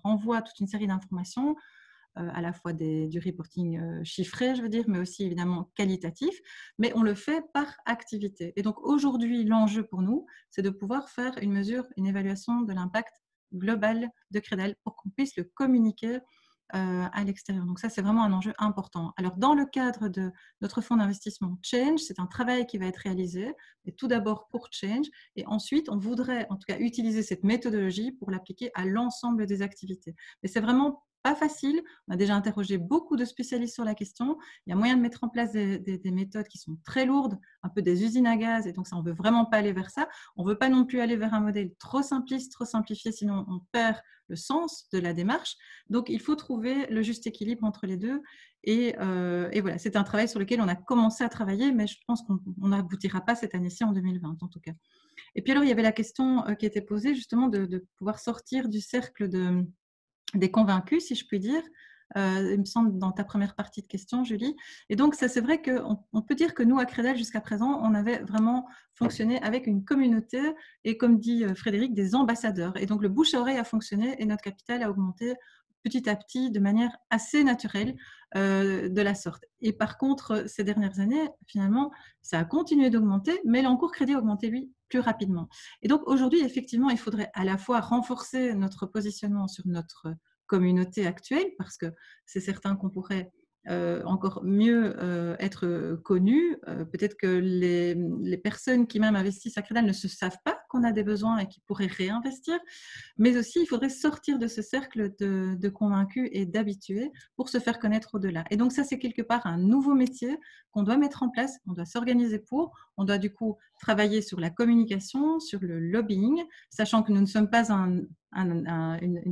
envoie toute une série d'informations, à la fois du reporting chiffré, je veux dire, mais aussi évidemment qualitatif, mais on le fait par activité. Et donc, aujourd'hui, l'enjeu pour nous, c'est de pouvoir faire une mesure, une évaluation de l'impact global de Credal pour qu'on puisse le communiquer à l'extérieur. Donc ça, c'est vraiment un enjeu important. Alors, dans le cadre de notre fonds d'investissement Change, c'est un travail qui va être réalisé, et tout d'abord pour Change, et ensuite, on voudrait en tout cas utiliser cette méthodologie pour l'appliquer à l'ensemble des activités. Mais c'est vraiment pas facile. On a déjà interrogé beaucoup de spécialistes sur la question. Il y a moyen de mettre en place des méthodes qui sont très lourdes, un peu des usines à gaz, et donc ça, on ne veut vraiment pas aller vers ça. On ne veut pas non plus aller vers un modèle trop simpliste, trop simplifié, sinon on perd le sens de la démarche. Donc, il faut trouver le juste équilibre entre les deux. Et voilà, c'est un travail sur lequel on a commencé à travailler, mais je pense qu'on n'aboutira pas cette année-ci en 2020, en tout cas. Et puis alors, il y avait la question qui était posée, justement, de pouvoir sortir du cercle des convaincus, si je puis dire, il me semble, dans ta première partie de question, Julie. Et donc, ça, c'est vrai qu'on peut dire que nous, à Credal, jusqu'à présent, on avait vraiment fonctionné avec une communauté et, comme dit Frédéric, des ambassadeurs. Et donc, le bouche à oreille a fonctionné et notre capital a augmenté petit à petit de manière assez naturelle de la sorte. Et par contre, ces dernières années, finalement, ça a continué d'augmenter, mais l'encours crédit a augmenté, lui, plus rapidement. Et donc, aujourd'hui, effectivement, il faudrait à la fois renforcer notre positionnement sur notre communauté actuelle, parce que c'est certain qu'on pourrait encore mieux être connus. Peut-être que les personnes qui même investissent à Credal ne se savent pas qu'on a des besoins et qui pourraient réinvestir, mais aussi il faudrait sortir de ce cercle de convaincus et d'habitués pour se faire connaître au-delà. Et donc ça, c'est quelque part un nouveau métier qu'on doit mettre en place, on doit s'organiser pour, on doit du coup travailler sur la communication, sur le lobbying, sachant que nous ne sommes pas une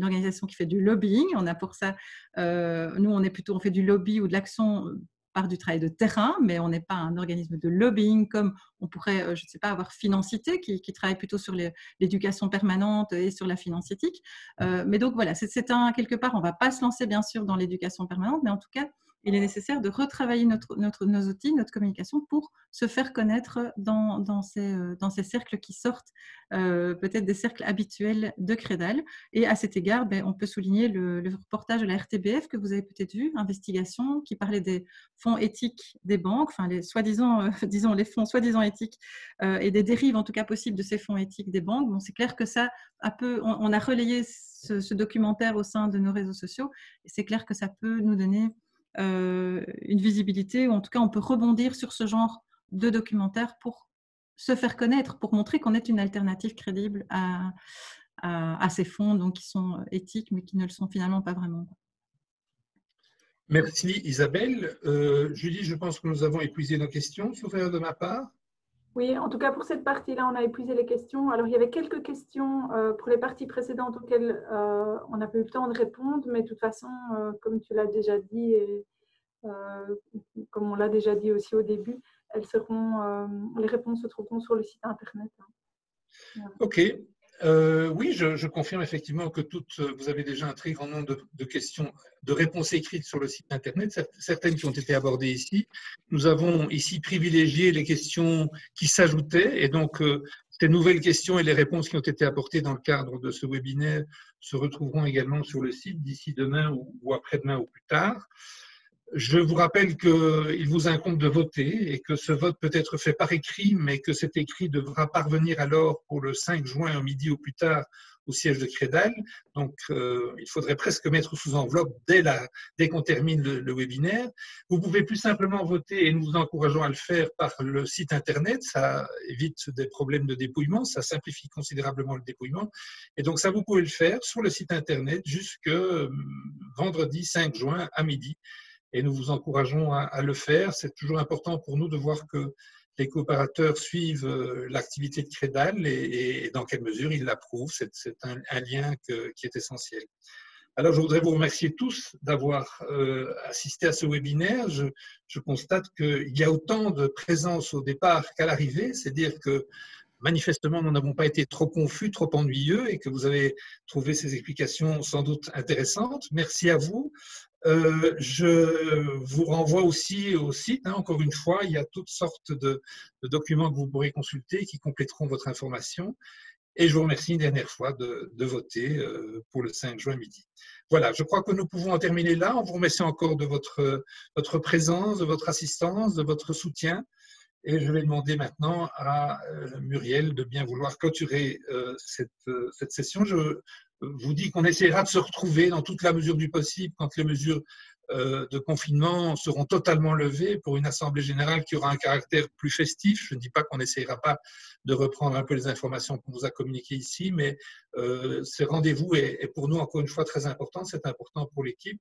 organisation qui fait du lobbying. On a pour ça, nous, on fait du lobby ou de l'action par du travail de terrain, mais on n'est pas un organisme de lobbying comme on pourrait, je ne sais pas, avoir Financité qui travaille plutôt sur l'éducation permanente et sur la finance éthique. Mais donc voilà, quelque part, on ne va pas se lancer bien sûr dans l'éducation permanente, mais en tout cas, il est nécessaire de retravailler nos outils, notre communication pour se faire connaître dans ces cercles qui sortent peut-être des cercles habituels de Credal. Et à cet égard, on peut souligner le reportage de la RTBF que vous avez peut-être vu, investigation, qui parlait des fonds éthiques des banques, enfin les soi-disant, disons les fonds soi-disant éthiques et des dérives en tout cas possibles de ces fonds éthiques des banques. Bon, c'est clair que ça, on a relayé ce documentaire au sein de nos réseaux sociaux et c'est clair que ça peut nous donner une visibilité, ou en tout cas on peut rebondir sur ce genre de documentaire pour se faire connaître, pour montrer qu'on est une alternative crédible à ces fonds donc, qui sont éthiques mais qui ne le sont finalement pas vraiment. Merci Isabelle. Julie, je pense que nous avons épuisé nos questions, sauf erreur de ma part. Oui, en tout cas pour cette partie-là, on a épuisé les questions. Alors il y avait quelques questions pour les parties précédentes auxquelles on n'a pas eu le temps de répondre, mais de toute façon, comme tu l'as déjà dit et comme on l'a déjà dit aussi au début, les réponses se trouveront sur le site internet. Voilà. Ok. Oui, je confirme effectivement que vous avez déjà un très grand nombre de questions, de réponses écrites sur le site internet, certaines qui ont été abordées ici. Nous avons ici privilégié les questions qui s'ajoutaient et donc ces nouvelles questions et les réponses qui ont été apportées dans le cadre de ce webinaire se retrouveront également sur le site d'ici demain ou après-demain ou plus tard. Je vous rappelle qu'il vous incombe de voter et que ce vote peut être fait par écrit, mais que cet écrit devra parvenir alors pour le 5 juin au midi ou plus tard au siège de Credal. Donc, il faudrait presque mettre sous enveloppe dès qu'on termine le webinaire. Vous pouvez plus simplement voter et nous vous encourageons à le faire par le site internet. Ça évite des problèmes de dépouillement, ça simplifie considérablement le dépouillement. Et donc, ça, vous pouvez le faire sur le site internet jusque vendredi 5 juin à midi. Et nous vous encourageons à le faire. C'est toujours important pour nous de voir que les coopérateurs suivent l'activité de Credal et dans quelle mesure ils l'approuvent. C'est un lien qui est essentiel. Alors, je voudrais vous remercier tous d'avoir assisté à ce webinaire. Je constate qu'il y a autant de présence au départ qu'à l'arrivée, c'est-à-dire que manifestement, nous n'avons pas été trop confus, trop ennuyeux et que vous avez trouvé ces explications sans doute intéressantes. Merci à vous. Je vous renvoie aussi au site. Encore une fois, il y a toutes sortes de documents que vous pourrez consulter qui compléteront votre information. Et je vous remercie une dernière fois de voter pour le 5 juin midi. Voilà, je crois que nous pouvons en terminer là. On vous remercie encore de votre présence, de votre assistance, de votre soutien. Et je vais demander maintenant à Muriel de bien vouloir clôturer cette session. Je vous dis qu'on essaiera de se retrouver dans toute la mesure du possible quand les mesures de confinement seront totalement levées pour une assemblée générale qui aura un caractère plus festif. Je ne dis pas qu'on n'essayera pas de reprendre un peu les informations qu'on vous a communiquées ici, mais ce rendez-vous est pour nous encore une fois très important. C'est important pour l'équipe.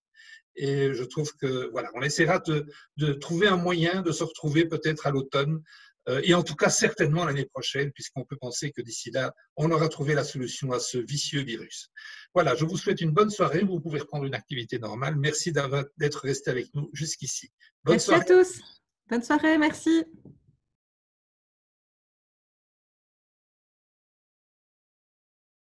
Et je trouve que voilà, on essaiera de trouver un moyen de se retrouver peut-être à l'automne et en tout cas certainement l'année prochaine, puisqu'on peut penser que d'ici là, on aura trouvé la solution à ce vicieux virus. Voilà, je vous souhaite une bonne soirée. Vous pouvez reprendre une activité normale. Merci d'être resté avec nous jusqu'ici. Merci à tous. Bonne soirée, merci.